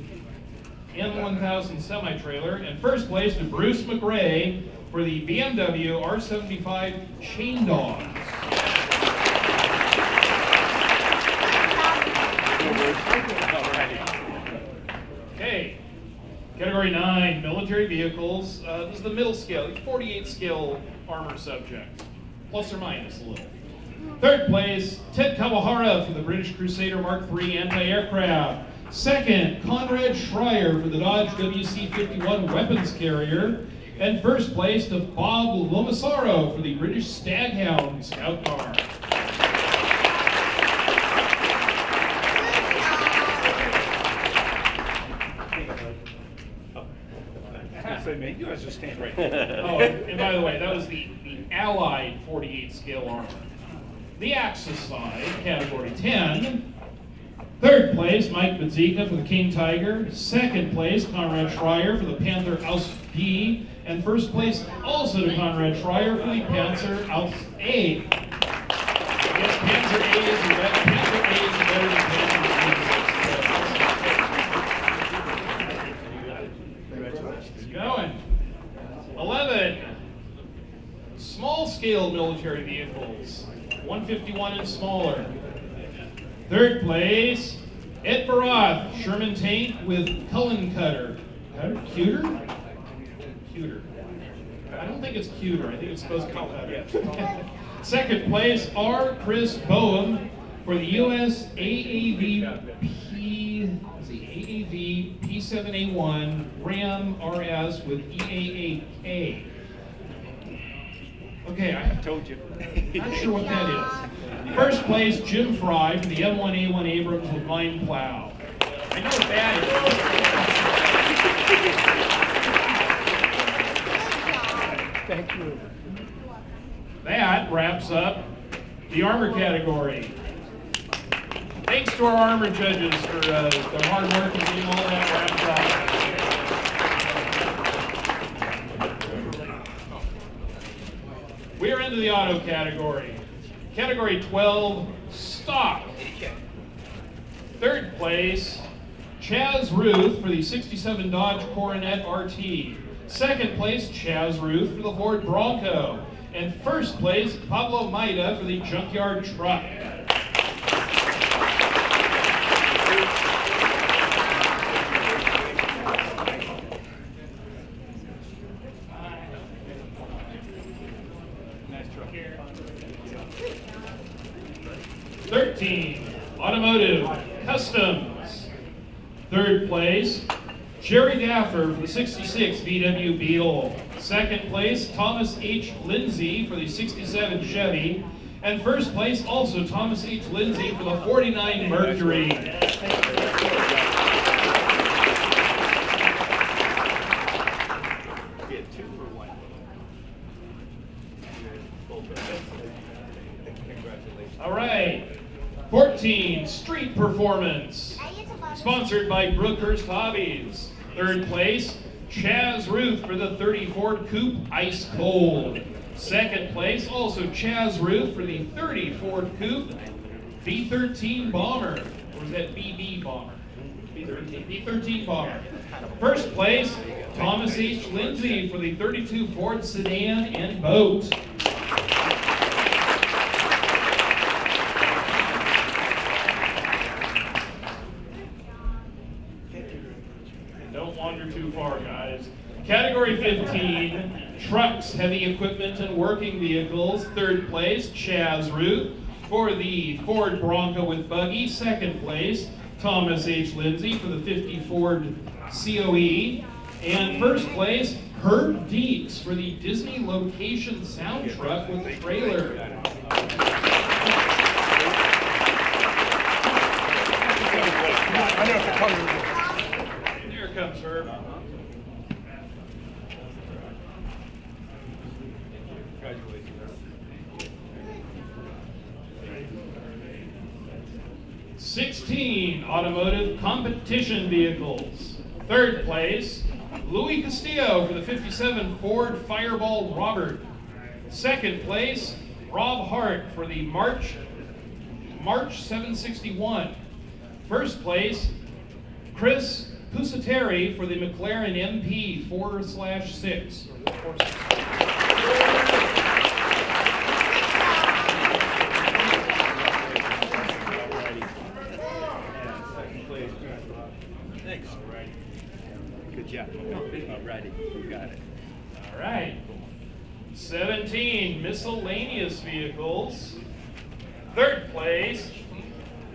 M1000 semi-trailer, and first place to Bruce McRae for the BMW R75 chain dogs. Okay, category 9, military vehicles. This is the middle scale, 48 scale armor subject, plus or minus a little. Third place, Ted Kawahara for the British Crusader Mark III anti-aircraft. Second, Conrad Schreier for the Dodge WC-51 weapons carrier. And first place to Bob Lomasaro for the British Staghound scout car. Say, man, you guys just stand right there. Oh, and by the way, that was the Allied 48 scale armor. The Axis side, category 10. Third place, Mike Budzika for the King Tiger. Second place, Conrad Schreier for the Panther Aus D. And first place also to Conrad Schreier for the Panzer Aus A. I guess Panzer A is better than Panzer A. Going. 11. Small scale military vehicles. 151 and smaller. Third place, Ed Barath, Sherman tank with Cullen cutter. Cuter? Cuter. I don't think it's cuter. I think it's supposed to be cutter. Second place, R. Chris Boehm for the U.S. AAV P7A1 Ram RS with EAAK. Okay, I told you. Not sure what that is. First place, Jim Fry for the M1A1 Abrams with Mine Plow. I know what that is. Thank you. That wraps up the armor category. Thanks to our armor judges for their hard work and getting all that wrapped up. We are into the auto category. Category 12, stock. Third place, Chaz Ruth for the 67 Dodge Coronet RT. Second place, Chaz Ruth for the Ford Bronco. And first place, Pablo Maida for the Junkyard Truck. Automotive Customs. Third place, Jerry Daffer for the 66 VW Beetle. Second place, Thomas H. Lindsay for the 67 Chevy. And first place, also Thomas H. Lindsay for the 49 Mercury. Get 2 for 1. Congratulations. All right. 14, Street Performance. Sponsored by Brookhurst Hobbies. Third place, Chaz Ruth for the 30 Ford Coupe Ice Cold. Second place, also Chaz Ruth for the 30 Ford Coupe B-13 Bomber. Or is that BB Bomber? B-13 Bomber. First place, Thomas H. Lindsay for the 32 Ford Sedan and Boat. Don't wander too far, guys. Category 15, Trucks, Heavy Equipment, and Working Vehicles. Third place, Chaz Ruth for the Ford Bronco with Buggy. Second place, Thomas H. Lindsay for the 50 Ford COE. And first place, Herb Deeks for the Disney Location Sound Truck with the trailer. Here comes Herb. Congratulations. 16 Automotive Competition Vehicles. Third place, Louis Castillo for the 57 Ford Fireball Robert. Second place, Rob Hart for the March 761. First place, Chris Pusateri for the McLaren MP 4/6. Thanks. All right. Good job. All righty. You got it. All right. 17 Miscellaneous Vehicles. Third place,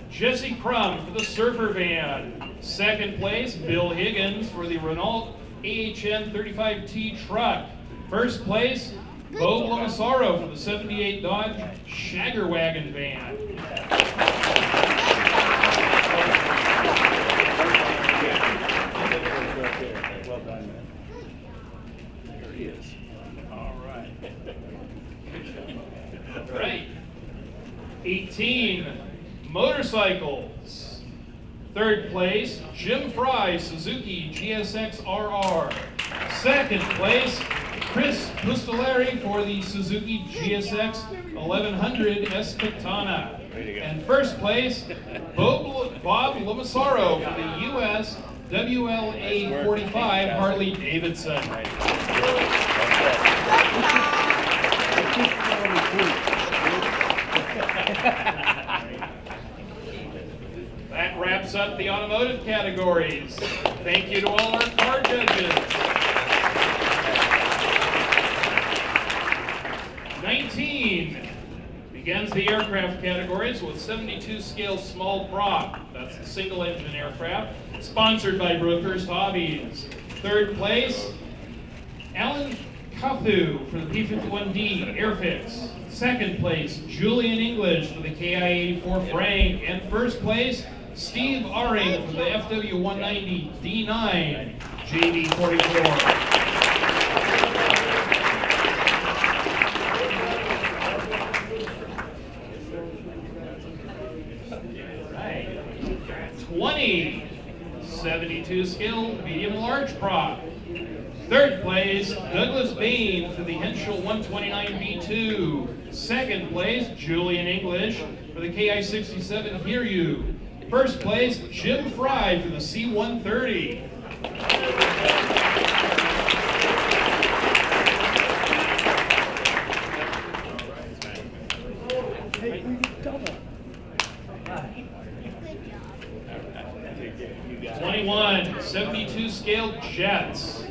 Jesse Crum for the Surfer Van. Second place, Bill Higgins for the Renault AHN 35T truck. First place, Bo Lomasaro for the 78 Dodge Shagger Wagon van. Well done, man. There he is. All right. Right. 18 Motorcycles. Third place, Jim Fry, Suzuki GSX RR. Second place, Chris Pustellari for the Suzuki GSX 1100 Escatana. And first place, Bob Lomasaro for the US WLA 45 Harley Davidson. That wraps up the automotive categories. Thank you to all our car judges. 19 begins the aircraft categories with 72 scale small prop. That's the single engine aircraft, sponsored by Brookhurst Hobbies. Third place, Alan Cuthu for the P-51D Airfix. Second place, Julian English for the KI-84 Frank. And first place, Steve Aring for the FW-190 D9 JB-44. Right. 20, 72 scale medium large prop. Third place, Douglas Bain for the Henschel 129B2. Second place, Julian English for the KI-67 Hiryu. First place, Jim Fry for the C-130. Good job. 21, 72 scale jets.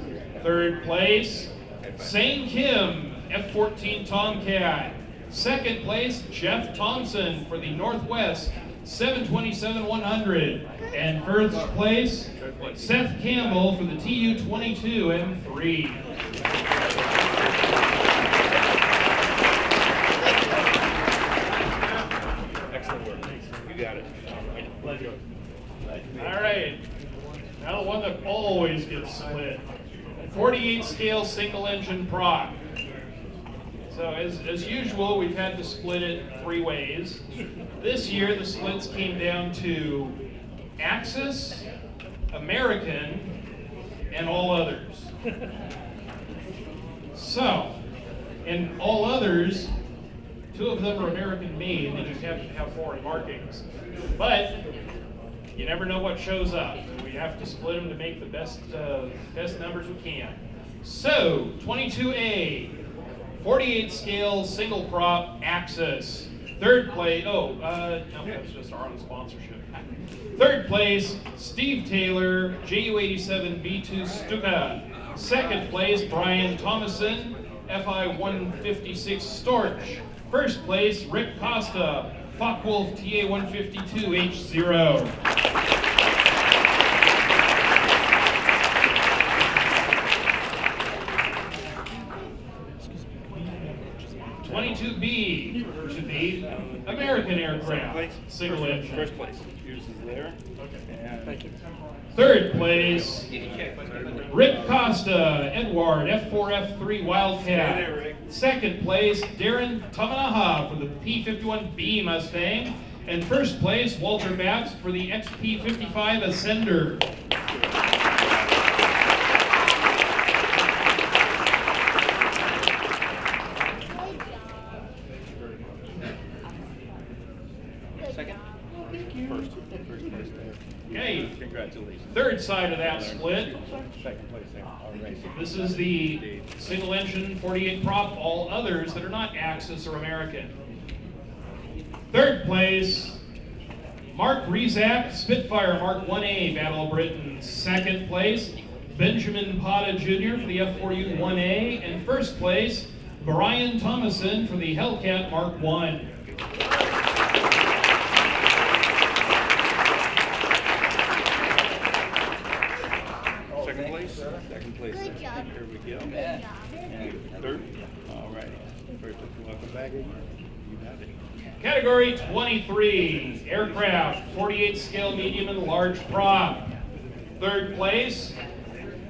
Third place, Sane Kim, F-14 Tomcat. Second place, Jeff Thompson for the Northwest 727-100. And first place, Seth Campbell for the TU-22 M3. You got it. Pleasure. All right. Now the one that always gets split. 48 scale single engine prop. So as usual, we've had to split it 3 ways. This year, the splits came down to Axis, American, and all others. So, in all others, 2 of them are American made, they just happen to have foreign markings. But you never know what shows up. We have to split them to make the best numbers we can. So, 22A, 48 scale single prop Axis. 3rd place, no, that's just our own sponsorship. 3rd place, Steve Taylor, JU87 B2 Stuka. 2nd place, Brian Thomason, FI 156 Storch. 1st place, Rick Costa, Focke-Wulf TA 152 H0. 22B should be American aircraft, single engine. 1st place. Yours is there. Okay. Thank you. 3rd place, Rick Costa, Edward, F4F3 Wildcat. 2nd place, Darren Tamanaha for the P-51B Mustang. And 1st place, Walter Babs for the XP-55 Ascender. First place there. Okay, Congratulations. 3rd side of that split. 2nd place there. All right. This is the single engine 48 prop, all others that are not Axis or American. 3rd place, Mark Rezak, Spitfire Mark 1A, Battle of Britain. 2nd place, Benjamin Potta Jr. for the F-40 1A. And 1st place, Brian Thomason for the Hellcat Mark 1. Second place. Good job. Here we go. Good job. And 3rd. All right. First, welcome back. You have it. Category 23, aircraft, 48 scale medium and large prop. 3rd place,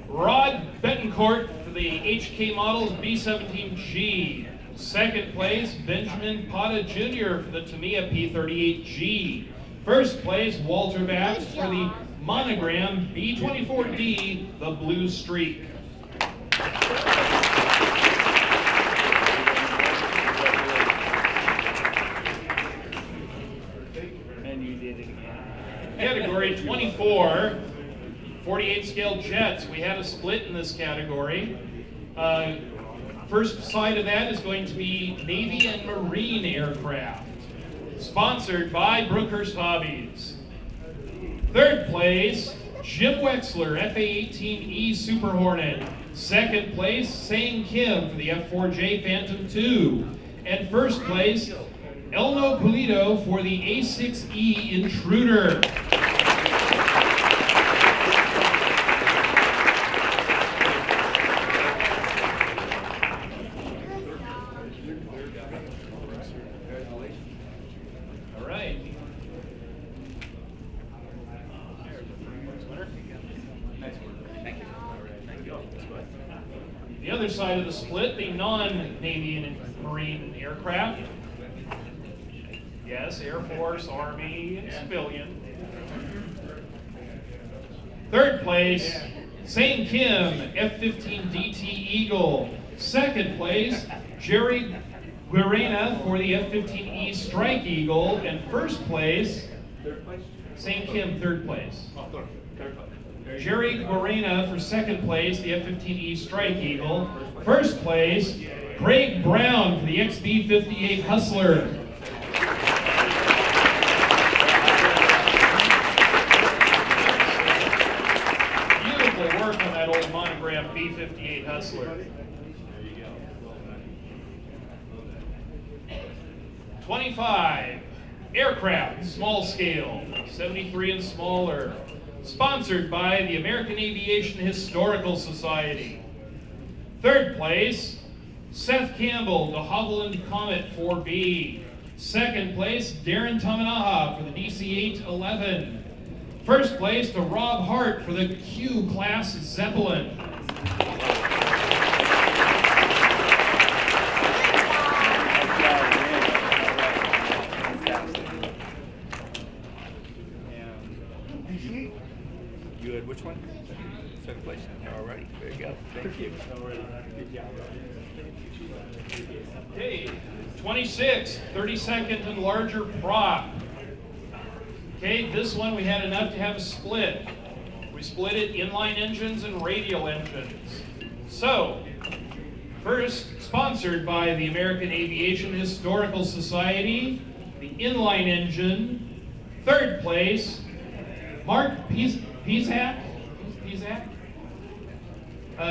Rod Betancourt for the HK models B-17G. 2nd place, Benjamin Potta Jr. for the Tamiya P-38G. 1st place, Walter Babs for the Monogram B-24D, the Blue Streak. And you did it again. Category 24, 48 scale jets. We had a split in this category. First side of that is going to be Navy and Marine aircraft, sponsored by Brookhurst Hobbies. 3rd place, Jim Wexler, FA-18E Super Hornet. 2nd place, Sang Kim for the F-4J Phantom II. And 1st place, Elno Pulido for the A-6E Intruder. All right. The other side of the split, the non-Navy and Marine aircraft. Yes, Air Force, Army, and civilian. 3rd place, Sang Kim, F-15 DT Eagle. 2nd place, Jerry Guerrena for the F-15E Strike Eagle. And 1st place, Sang Kim, 3rd place. Jerry Guerrena for 2nd place, the F-15E Strike Eagle. 1st place, Greg Brown for the XB-58 Hustler. Beautiful work on that old monogram B-58 Hustler. There you go. 25, aircraft, small scale, 73 and smaller. Sponsored by the American Aviation Historical Society. 3rd place, Seth Campbell, de Havilland Comet 4B. Second place, Darren Tamanaha for the DC-811. First place to Rob Hart for the Q-Class Zeppelin. You had which one? Second place. Alrighty, there you go. Thank you. Good job. Okay, 26, 32nd and larger prop. Okay, this one we had enough to have a split. We split it inline engines and radial engines. So, first, sponsored by the American Aviation Historical Society, the inline engine. Third place, Mark Pizak?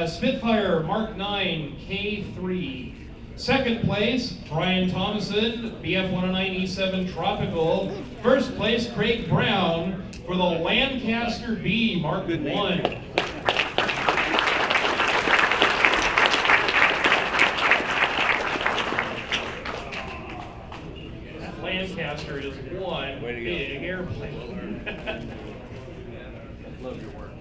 Spitfire Mark 9 K3. Second place, Brian Thomason, BF-109E7 Tropical. First place, Craig Brown for the Lancaster B Mark 1. Lancaster is one big airplane. Love your work.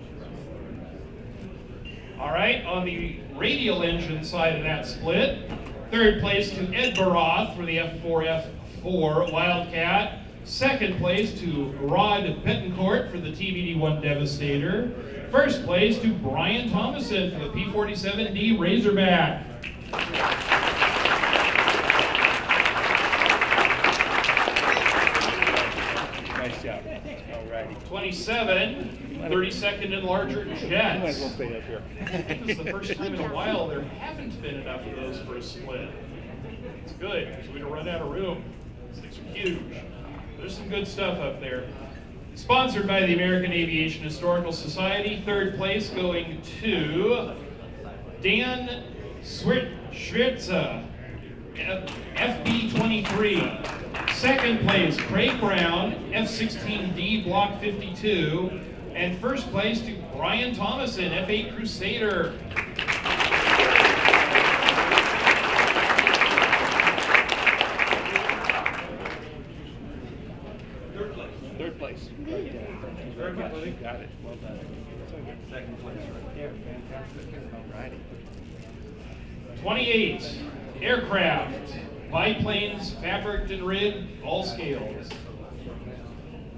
All right, on the radial engine side of that split, third place to Ed Baroth for the F4F4 Wildcat. Second place to Rod Betancourt for the TBD-1 Devastator. First place to Brian Thomason for the P-47D Razorback. Nice job. Alrighty. 27, 32nd and larger jets. You might as well stay up here. This is the first time in a while there haven't been enough of those for a split. It's good, because we don't run out of room. These things are huge. There's some good stuff up there. Sponsored by the American Aviation Historical Society. Third place going to Dan Schwitza, FB23. Second place, Craig Brown, F-16D Block 52. And first place to Brian Thomason, F-8 Crusader. Third place. Very much. Got it. Well done. Second place, right? Yeah, fantastic. Alrighty. 28, aircraft, biplanes, fabric and rigged, all scales.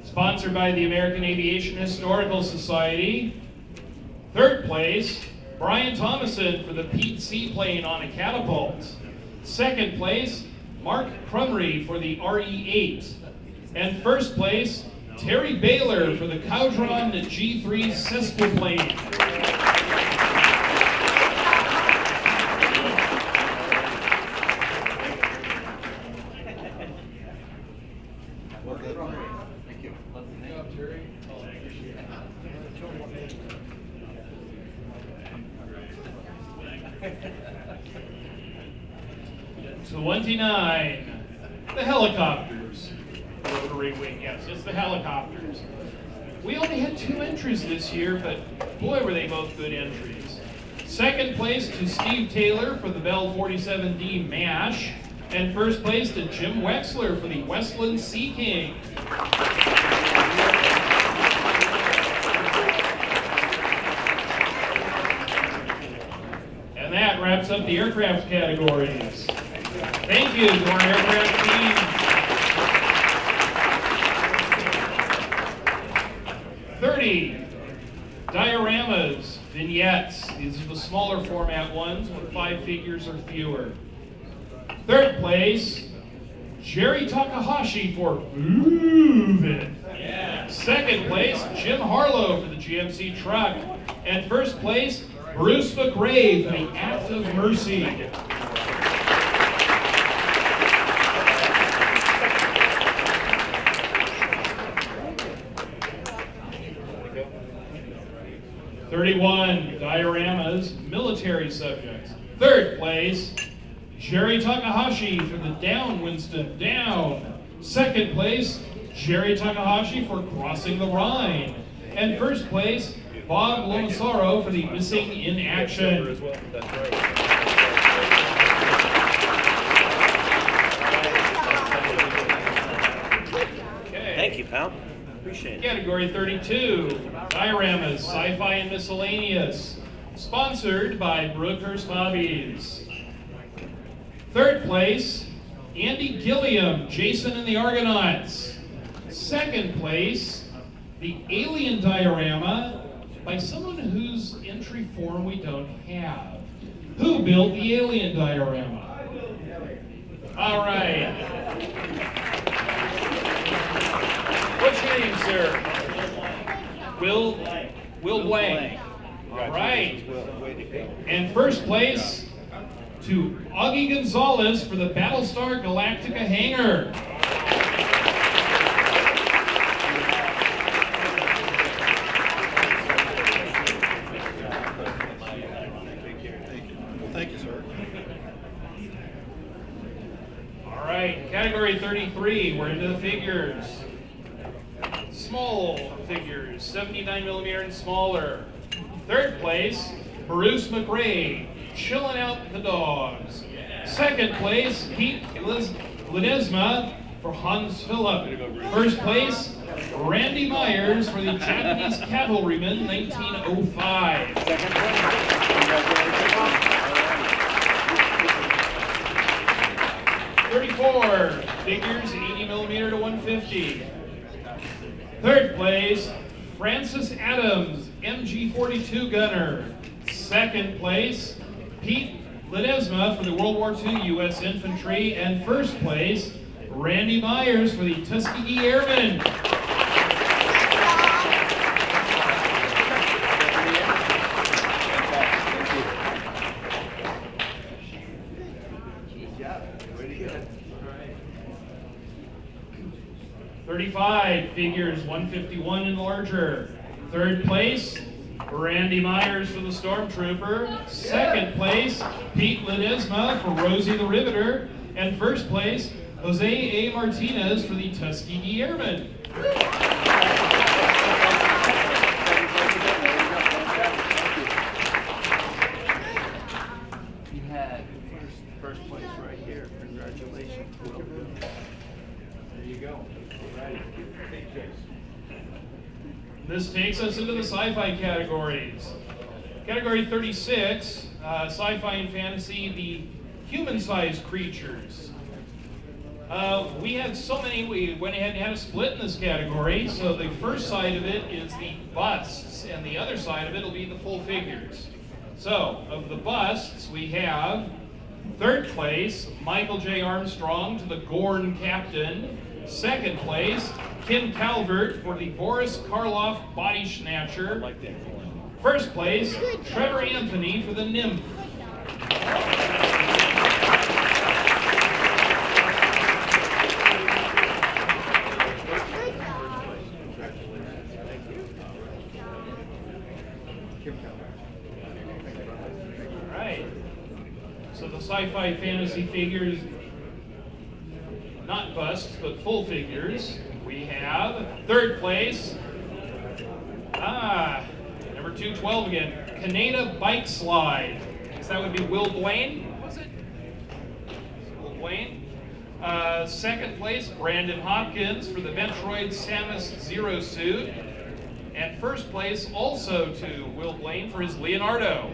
Sponsored by the American Aviation Historical Society. Third place, Brian Thomason for the Pete Seaplane on a catapult. Second place, Mark Crumry for the RE-8. And first place, Terry Baylor for the Caudron G3 Sesquiplane. Thank you. Love the name. Terry. Appreciate it. 29, the helicopters. Rotary Wing, yes, it's the helicopters. We only had 2 entries this year, but boy were they both good entries. Second place to Steve Taylor for the Bell 47D MASH, and first place to Jim Wexler for the Westland Sea King. And that wraps up the aircraft categories. Thank you to our aircraft team. 30, dioramas, vignettes. These are the smaller format ones with 5 figures or fewer. Third place, Jerry Takahashi for Move It. Yeah. Second place, Jim Harlow for the GMC truck. And first place, Bruce McRae for the Act of Mercy. '31 dioramas, military subjects. Third place, Jerry Takahashi for the Down, Winston, Down. Second place, Jerry Takahashi for Crossing the Rhine. And first place, Bob Lomasaro for the Missing in Action. As well. That's right. Appreciate it. Category 32, Dioramas, Sci-Fi and Miscellaneous, sponsored by Brookhurst Hobbies. Third place, Andy Gilliam, Jason and the Argonauts. Second place, the Alien Diorama, by someone whose entry form we don't have. Who built the Alien Diorama? All right. What's your name, sir? Will Blank. All right. And first place to Augie Gonzalez for the Battlestar Galactica hangar. Thank you, sir. All right, category 33, we're into the figures. Small figures, 79mm and smaller. Third place, Bruce McRae, chilling out the dogs. Second place, Pete Ledesma for Hans Philipp. First place, Randy Myers for the Japanese Cavalryman, 1905. Second place. Congratulations. 34 figures, 80mm to 150. Third place, Francis Adams, MG42 gunner. Second place, Pete Ledesma for the World War II U.S. Infantry. And first place, Randy Myers for the Tuskegee Airmen. Good job. Pretty good. 35 figures, 151 and larger. Third place, Randy Myers for the Stormtrooper. Second place, Pete Ledesma for Rosie the Riveter. And first place, Jose A. Martinez for the Tuskegee Airmen. You had first place right here. Congratulations. There you go. All right. This takes us into the sci-fi categories. Category 36, sci-fi and fantasy, the human-sized creatures. We had so many, we went ahead and had a split in this category. So the first side of it is the busts, and the other side of it will be the full figures. So, of the busts, we have third place, Michael J. Armstrong to the Gorn Captain. Second place, Kim Calvert for the Boris Karloff Body Snatcher. Like that. First place, Trevor Anthony for the Nymph. All right. So the sci-fi fantasy figures, not busts, but full figures. We have third place, number 212 again, Canada Bike Slide. So that would be Will Blaine, was it? Will Blaine. Second place, Brandon Hopkins for the Metroid Samus Zero suit. And first place also to Will Blaine for his Leonardo.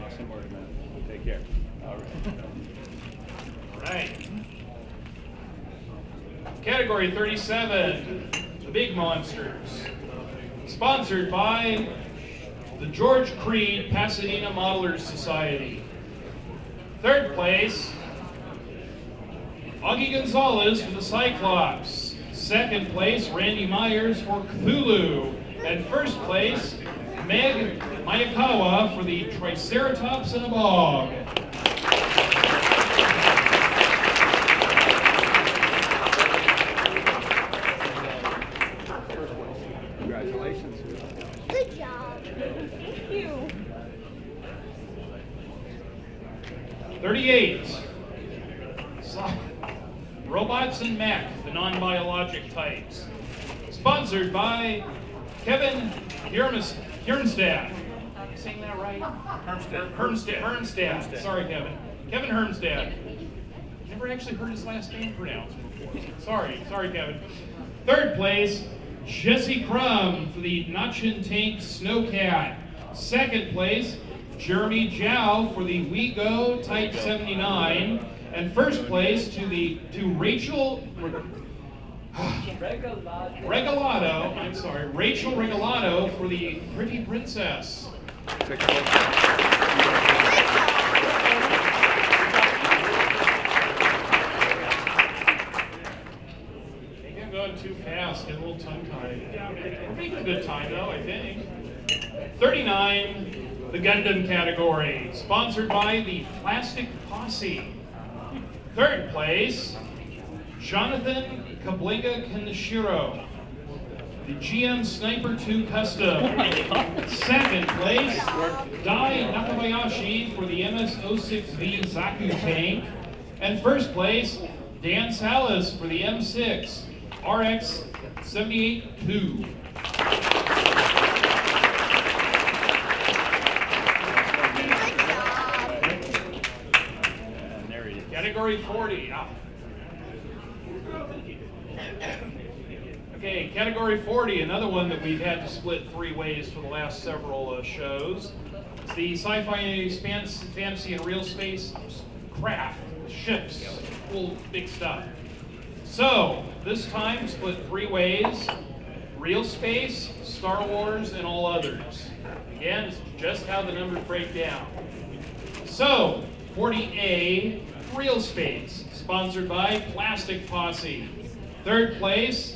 Awesome work, man. Take care. All Right. Category 37, the big monsters. Sponsored by the George Creed Pasadena Modelers Society. Third place, Augie Gonzalez for the Cyclops. Second place, Randy Myers for Cthulhu. And first place, Meg Mayakawa for the Triceratops in a Bog. Congratulations. Good job. Thank you. 38. Robots and Mech, the non-biologic types. Sponsored by Kevin Kierenstadt. saying that right? Hermstead. Hermstead. Sorry, Kevin. Kevin Hermstead. Never actually heard his last name pronounced before. Sorry, Kevin. Third place, Jesse Crum for the Nachin Tank Snowcat. Second place, Jeremy Jow for the WeGo Type 79. And first place to Rachel Rachel Regalado for the Pretty Princess. I'm going too fast, get a little tongue-tied. We're making a good time though, I think. 39, the Gundam category, sponsored by the Plastic Posse. Third place, Jonathan Kablinga Kaneshiro, the GM Sniper 2 Custom. Second place, Dai Nakabayashi for the MS-06V Zaku tank. And first place, Dan Salas for the M6 RX-78-2. Category 40. Okay, Category 40, another one that we've had to split three ways for the last several shows. It's the Sci-Fi and Fantasy and Real Spacecraft ships. Cool, big stuff. So, this time, split three ways. Real Space, Star Wars, and all others. Again, it's just how the numbers break down. So, 40A, Real Space, sponsored by Plastic Posse. Third place,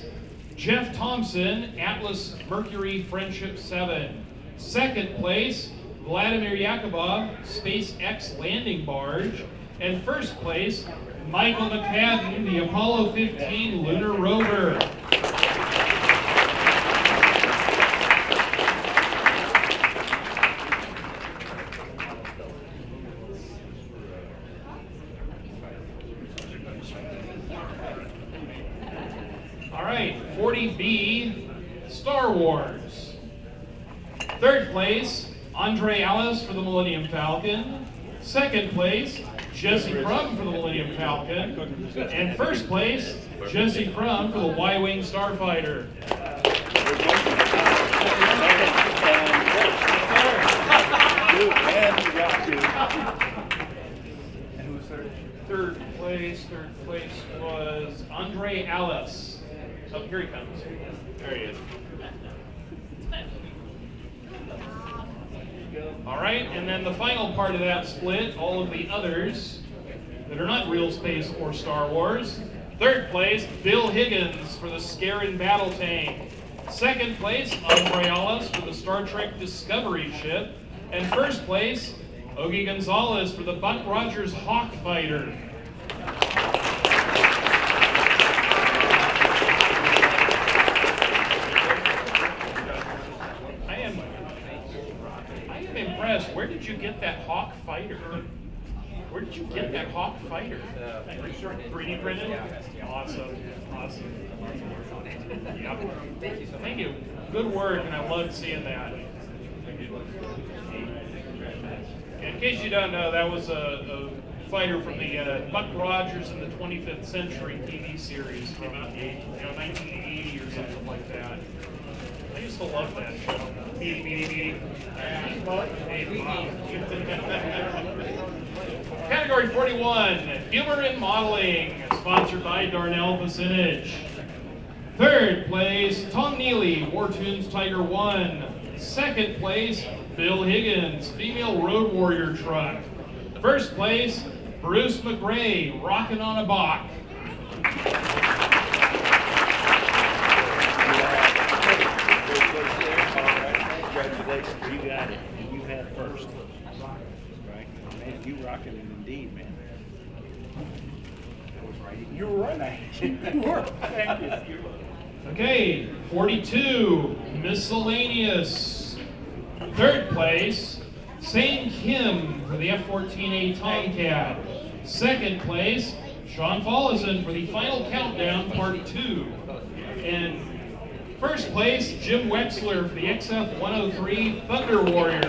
Jeff Thompson, Atlas Mercury Friendship 7. Second place, Vladimir Yakubov, SpaceX Landing Barge. And first place, Michael McFadden, the Apollo 15 Lunar Rover. All right, 40B, Star Wars. Third place, Andre Alice for the Millennium Falcon. Second place, Jesse Crum for the Millennium Falcon. And first place, Jesse Crum for the Y-Wing Starfighter. And who was third? Third place was Andre Alice. Oh, here he comes. There he is. All right, and then the final part of that split, all of the others that are not Real Space or Star Wars. Third place, Bill Higgins for the Scarran Battle Tank. Second place, Andre Alice for the Star Trek Discovery ship. And first place, Ogie Gonzalez for the Buck Rogers Hawk Fighter. I am impressed. Where did you get that Hawk Fighter? Where did you get that Hawk Fighter? 3D printed? Awesome. Yep. Thank you. Good work, and I loved seeing that. In case you don't know, that was a fighter from the Buck Rogers in the 25th Century TV series from 1980 or something like that. I used to love that show. Category 41, Humor and Modeling, sponsored by Darnell Vicinage. Third place, Tom Neely, War Tunes Tiger 1. Second place, Bill Higgins, Female Road Warrior Truck. First place, Bruce McRae, Rockin' on a Bach. Congratulations, you got it. And you had first. Right? Man, you rocking it indeed, man. You were right. You were. Thank you. Okay, 42, Miscellaneous. Third place, Sane Kim for the F-14A Tomcat. Second place, Sean Follison for the Final Countdown Part 2. And First place, Jim Wexler for the XF-103 Thunder Warrior.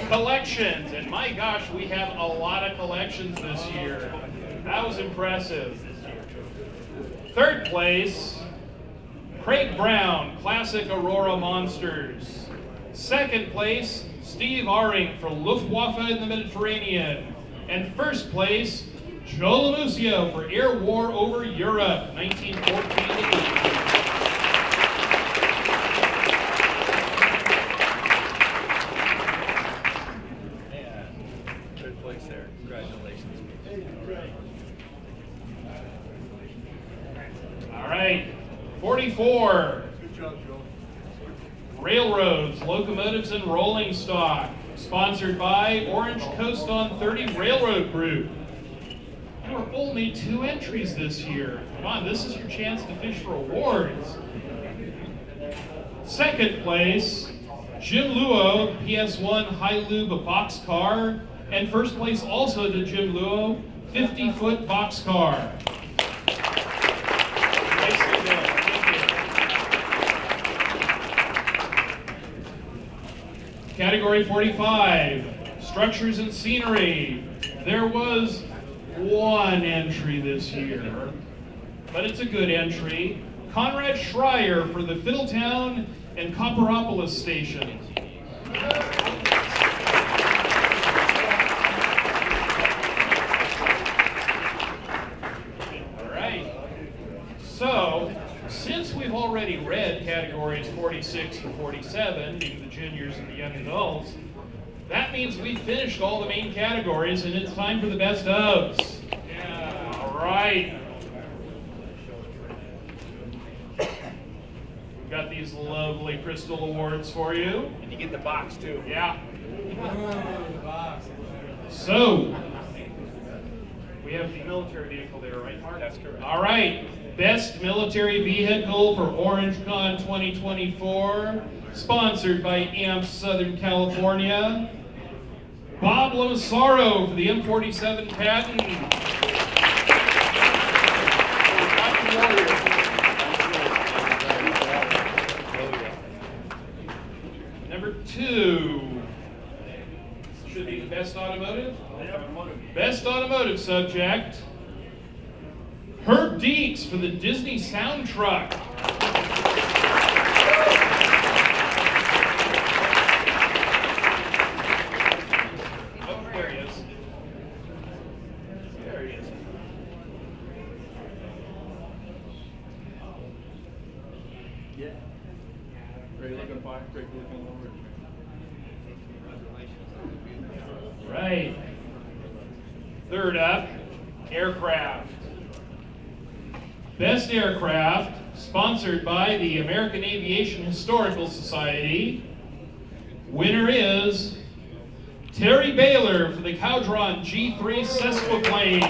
Collections, and my gosh, we have a lot of collections this year. That was impressive. Third place, Craig Brown, Classic Aurora Monsters. Second place, Steve Aring for Luftwaffe in the Mediterranean. And first place, Joe Lamusio for Air War over Europe, 1914 to 18. All right, 44. Good job, Joe. Railroads, Locomotives and Rolling Stock, sponsored by Orange Coast on 30 Railroad Group. There were only 2 entries this year. Come on, this is your chance to fish for awards. Second place, Jim Luo, PS1 High Lube boxcar. And first place also to Jim Luo, 50-foot boxcar. Nicely done. Thank you. Category 45, Structures and Scenery. There was 1 entry this year, but it's a good entry. Conrad Schreier for the Fiddletown and Copperopolis stations. So, since we've already read categories 46 and 47, being the juniors and the young adults, that means we've finished all the main categories and it's time for the best ofs. Yeah. All right. We've got these lovely crystal awards for you. And you get the box too. Yeah. So, we have the military vehicle there, right, Mark? That's correct. All right. Best Military Vehicle for Orangecon 2024, sponsored by Ipms Southern California. Bob Lamasaro for the M47 patent. Number 2 should be the best automotive. Best automotive subject, Herb Deeks for the Disney Sound Truck. Oh, there he is. There he is. Yeah. Great looking bike, great looking over. Right. Third up, aircraft. Best aircraft, sponsored by the American Aviation Historical Society. Winner is Terry Baylor for the Caudron G3 Sesquiplane.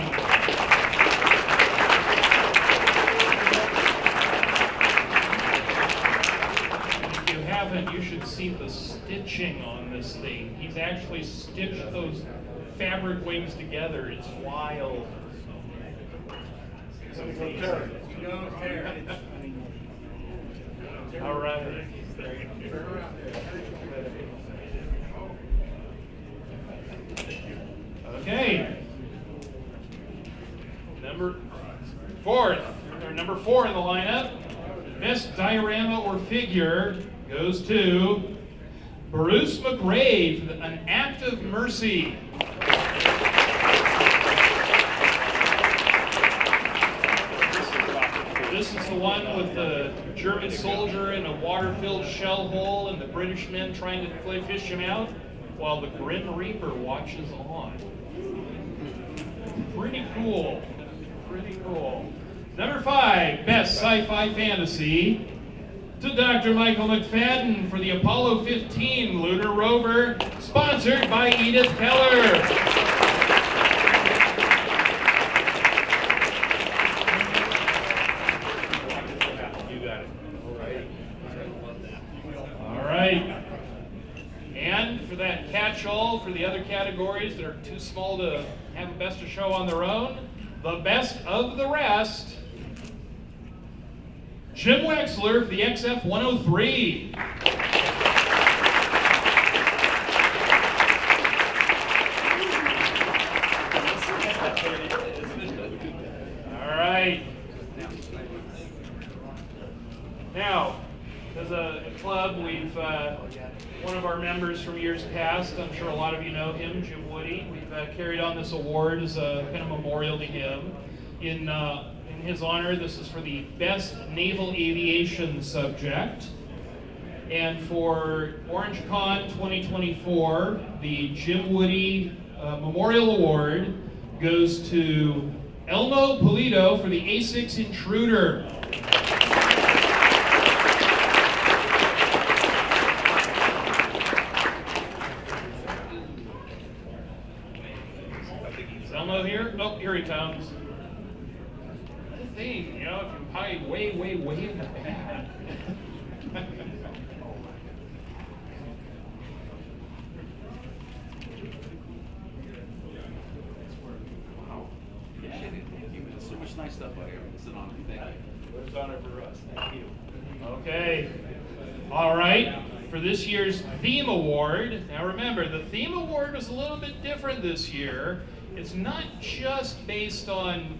If you haven't, you should see the stitching on this thing. He's actually stitched those fabric wings together. It's wild. All right. Okay. Number 4 in the lineup. Best diorama or figure goes to Bruce McRae for An Act of Mercy. This is the one with the German soldier in a water-filled shell hole and the British men trying to fish him out while the Grim Reaper watches on. Pretty cool. Pretty cool. Number 5, Best Sci-Fi Fantasy, to Dr. Michael McFadden for the Apollo 15 Lunar Rover, sponsored by Edith Keller. And for that catch-all for the other categories that are too small to have a best of show on their own, the best of the rest, Jim Wexler for the XF-103. All right. Now, as a club, we've one of our members from years past, I'm sure a lot of you know him, Jim Woody. We've carried on this award as a kind of memorial to him. In his honor, this is for the Best Naval Aviation Subject. And for Orangecon 2024, the Jim Woody Memorial Award goes to Elmo Polito for the A6 Intruder. Is Elmo here? Oh, here he comes. The thing, you know, if you hide way, way, way in the back. Wow. Appreciate it. Thank you. There's so much nice stuff out here. It's an honor. Thank you. It's an honor for us. Thank you. Okay. All right. For this year's theme award, now remember, the theme award was a little bit different this year. It's not just based on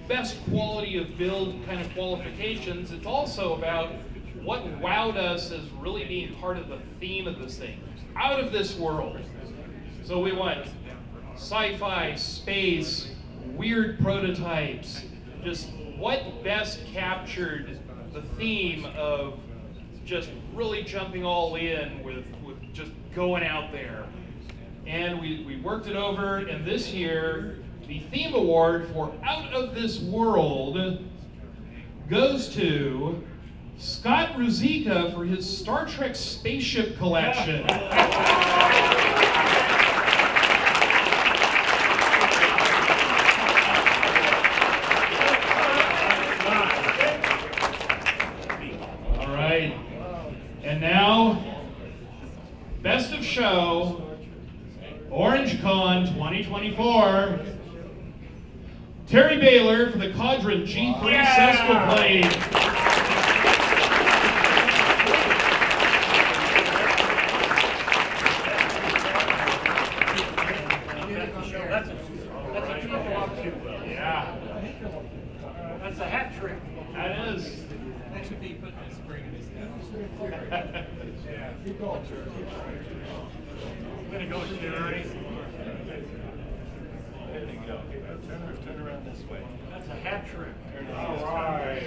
best quality of build kind of qualifications. It's also about what wowed us as really being part of the theme of this thing. Out of this world. So we want sci-fi, space, weird prototypes. Just what best captured the theme of just really jumping all in with just going out there. And we worked it over, and this year, the theme award for Out of This World goes to Scott Ruzicka for his Star Trek spaceship collection. All right. And now, Best of Show, Orangecon 2024. Terry Baylor for the Quadrant G3 Sesquiplane. That's a triple up too. Yeah. That's a hat trick. That is. That should be put in the spring of this Yeah. Keep going, sir. I'm gonna go, Jerry. There you go. Turn around this way. That's a hat trick. All right.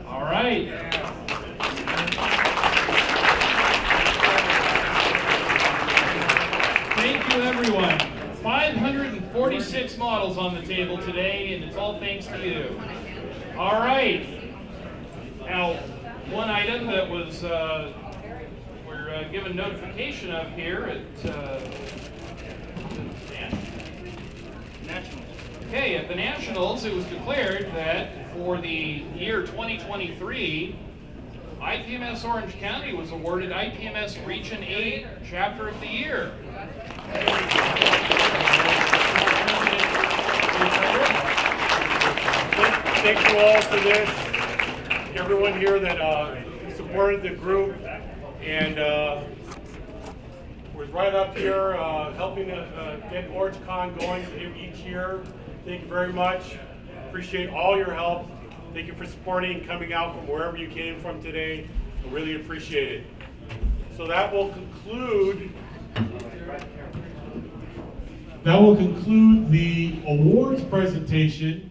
All right. Thank you, everyone. 546 models on the table today, and it's all thanks to you. All right. Now, one item that was we're given notification of here at Nationals. Okay, at the Nationals, it was declared that for the year 2023, IPMS Orange County was awarded IPMS Region 8 Chapter of the Year. Thank you all for this. Everyone here that supported the group and was right up here helping get Orangecon going each year. Thank you very much. Appreciate all your help. Thank you for supporting and coming out from wherever you came from today. I really appreciate it. So that will conclude the awards presentation.